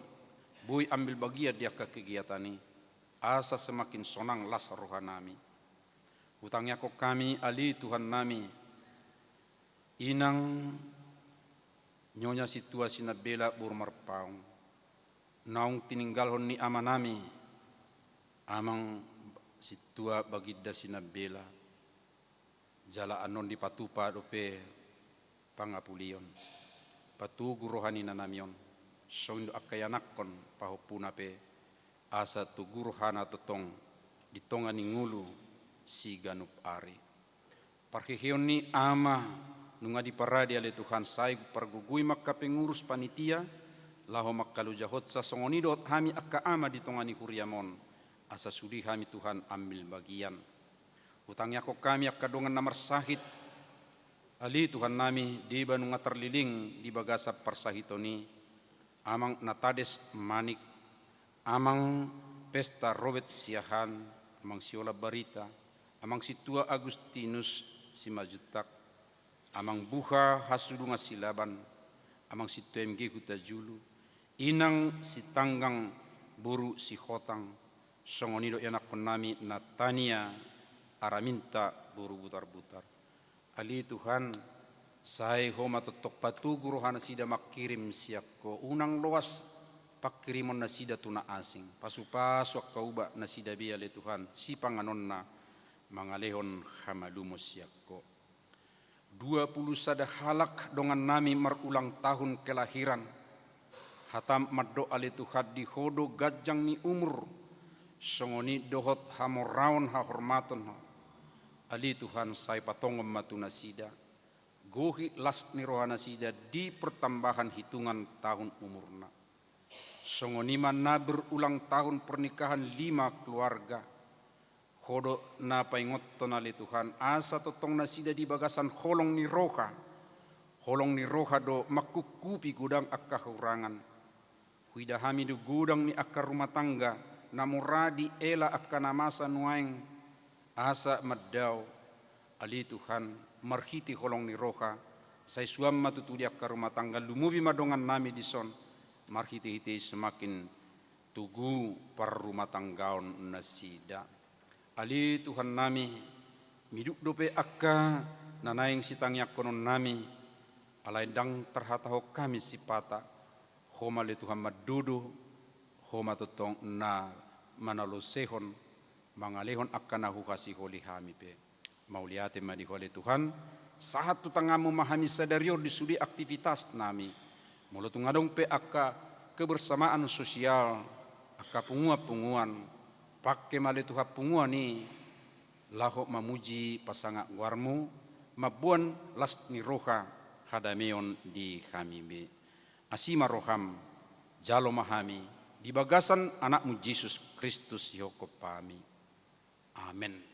bui ambil bagian dia ke kegiatan ini. Asa semakin sonang las rohanami. Hutangnya kok kami ali Tuhan nami. Inang nyonya situasi na bela burmarpaung. Naung tininggalhon ni ama nami. Amang situa bagida sinabela. Jala anon di patupa dope pangapulion. Patugu rohani na namion. So indo akayanakon pahopuna pe. Asa tu guru hana totong di tonga ni ngulu si ganup ari. Parhihion ni ama nunga di paradi ale Tuhan sai pergugui makka pengurus panitia laho makkalu jahot sa songonidot hami akka ama di tonga ni huriamon asa sudi hami Tuhan ambil bagian. Hutangnya kok kami akka dongan namar sahit ali Tuhan nami di banunga terliling di bagasap persahitoni amang natades manik amang pesta Robert Siahan, amang siola barita, amang situa Agustinus si majutak, amang buha hasudunga silaban, amang situa MG Hutajulu, inang si tanggang buru si khotang, songonido yanak konami Natania araminta buru butar-butar. Ali Tuhan Sai homa totok patugu rohana sida makirim siakko unang loas pakirimon na sida tuna asing pasu-pasu kauba na sida bia le Tuhan si panganonna mangalehon hamalumos siakko 20 sada halak dongan nami marulang tahun kelahiran hatam maddo ale Tuhan di hodo gajang ni umur songoni dohot hamoraon hahormaton ali Tuhan sai patongom matuna sida gohi las ni rohana sida di pertambahan hitungan tahun umurna. Songoniman na berulang tahun pernikahan 5 keluarga. Hodo na paingotto na li Tuhan asa totong na sida di bagasan holong ni roha. Holong ni roha do makukupi gudang akka hurangan. Huida hamidu gudang ni akka rumah tangga namuradi ela akka namasa nuaing asa maddao ali Tuhan marhiti holong ni roha sai suam matutudi akka rumah tangga lumubi madongan nami dison marhiti-hiti semakin tugu par rumah tanggaon nasida ali Tuhan nami miduk dope akka nanaing sitangyak konon nami alai dang terhataho kami sipata homa le Tuhan madudu homa totong na manalosehon mangalehon akka nahu kasih holi hami pe mauliate madi hole Tuhan saat tu tangamu mahami sadario di sudi aktivitas nami mulut ngadong pe akka kebersamaan sosial akka pungua-punguan pakai male Tuhan pungua ni lahok mamuji pasanga warmu mabuan las ni roha hadameon di kami be asima roham jalo mahami di bagasan anakmu Yesus Kristus yoko pami amen.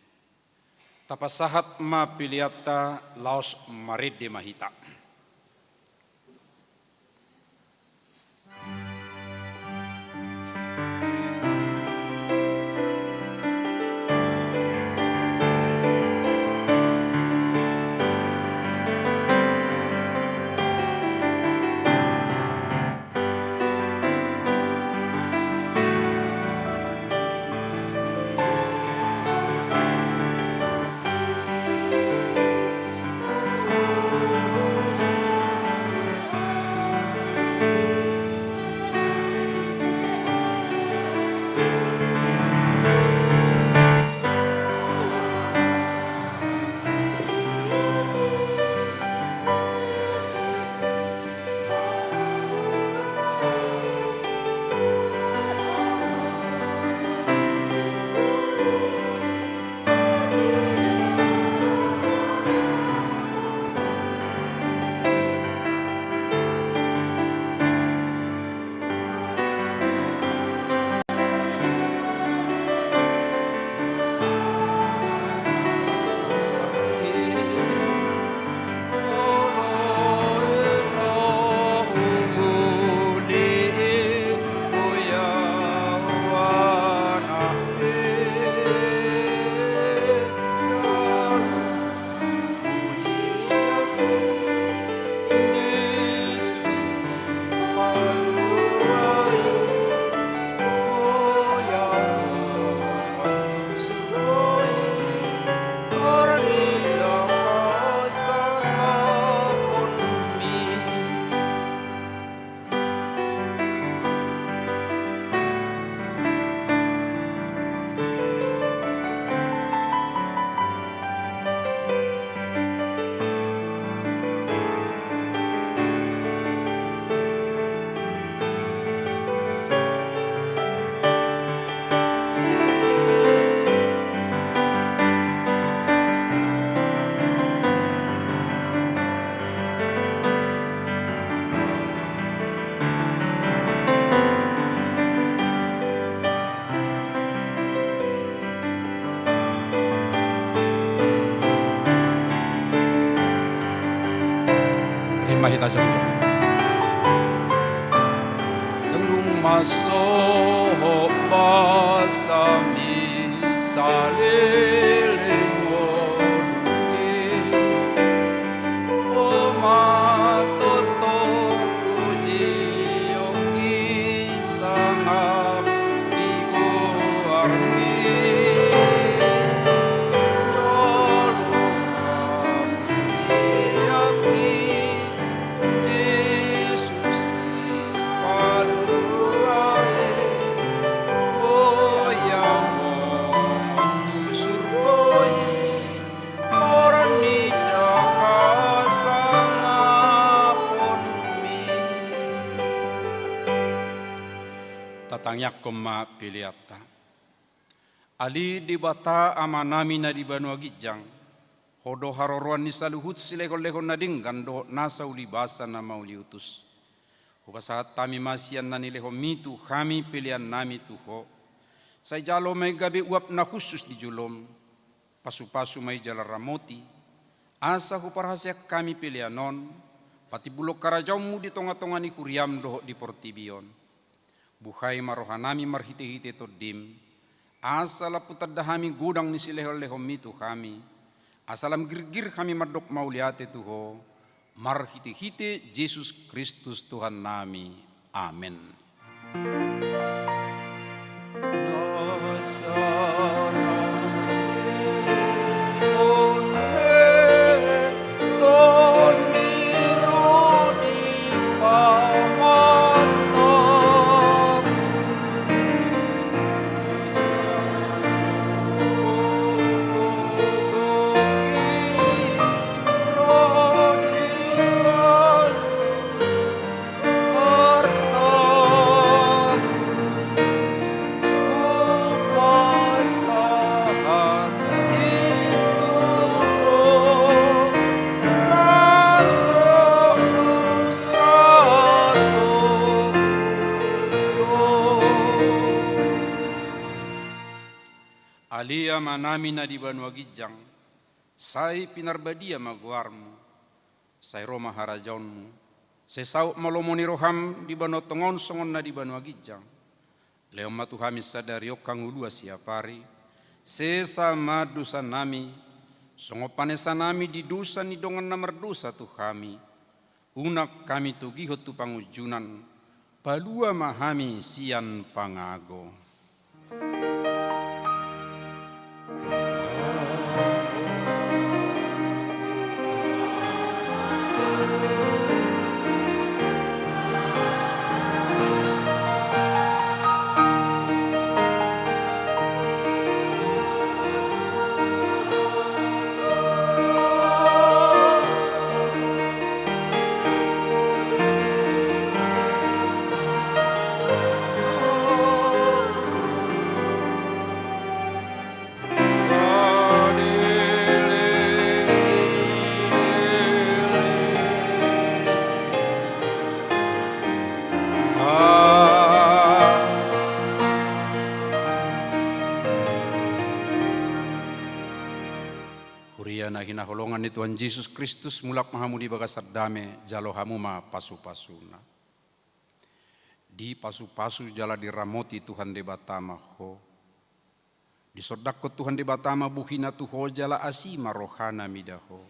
Tapasahat ma piliata laos maride mahita. Mahita jengjo. Tenung maso basami salele ngoluke o matoto uji yogi sangap digo armi yolong uji yogi banyak koma piliata. Ali di bata amanami na di Banua Gijang, hodo haroroan ni saluhut silehon-lehon na dinggan do nasa ulibasa na mauliutus. Hubasahat tami masian na nilehon mitu kami pilihan nami tuho. Say jalo may gabi uap na khusus di julom, pasu-pasu may jala ramoti, asa huparhasyak kami pilihanon, pati bulok karajaumu di tonga-tonga ni kuriam doho di portibion. Buhay marohanami marhite-hite to dim, asala putadahami gudang ni silehol-lehom mitu kami, asalam girgir kami madok mauliate tuho, marhite-hite Yesus Kristus Tuhan nami. Amin. Alia manami na di Banua Gijang, say pinarbadia maguarmu, say Roma harajaunmu, say sauk malomoni roham di Banua Tongon songon na di Banua Gijang, leo matuhami sadari okang ulua siapari, sesa madusa nami, songopanesa nami di dusa ni dongan na merdusa tu kami, unak kami tu gihot tu pangujunan, palua mahami sian pangago. Na hinaholongan ni Tuhan Yesus Kristus mulak mahamu di bagasar dame jalo hamuma pasu-pasuna. Di pasu-pasu jala diramoti Tuhan de batama ho. Di sodakko Tuhan de batama buhina tuho jala asima rohana midaho.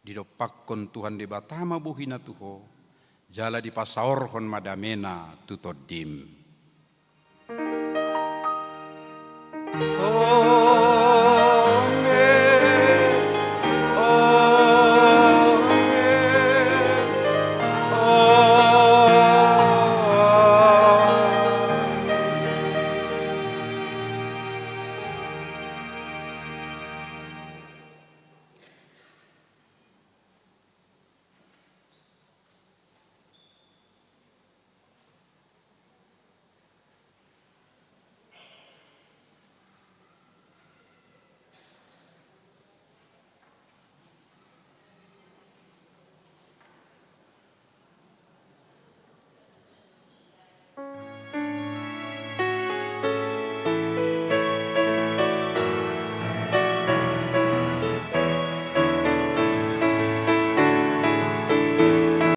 Di dopakkon Tuhan de batama buhina tuho jala di pasaorhon madamena tutodim. Oh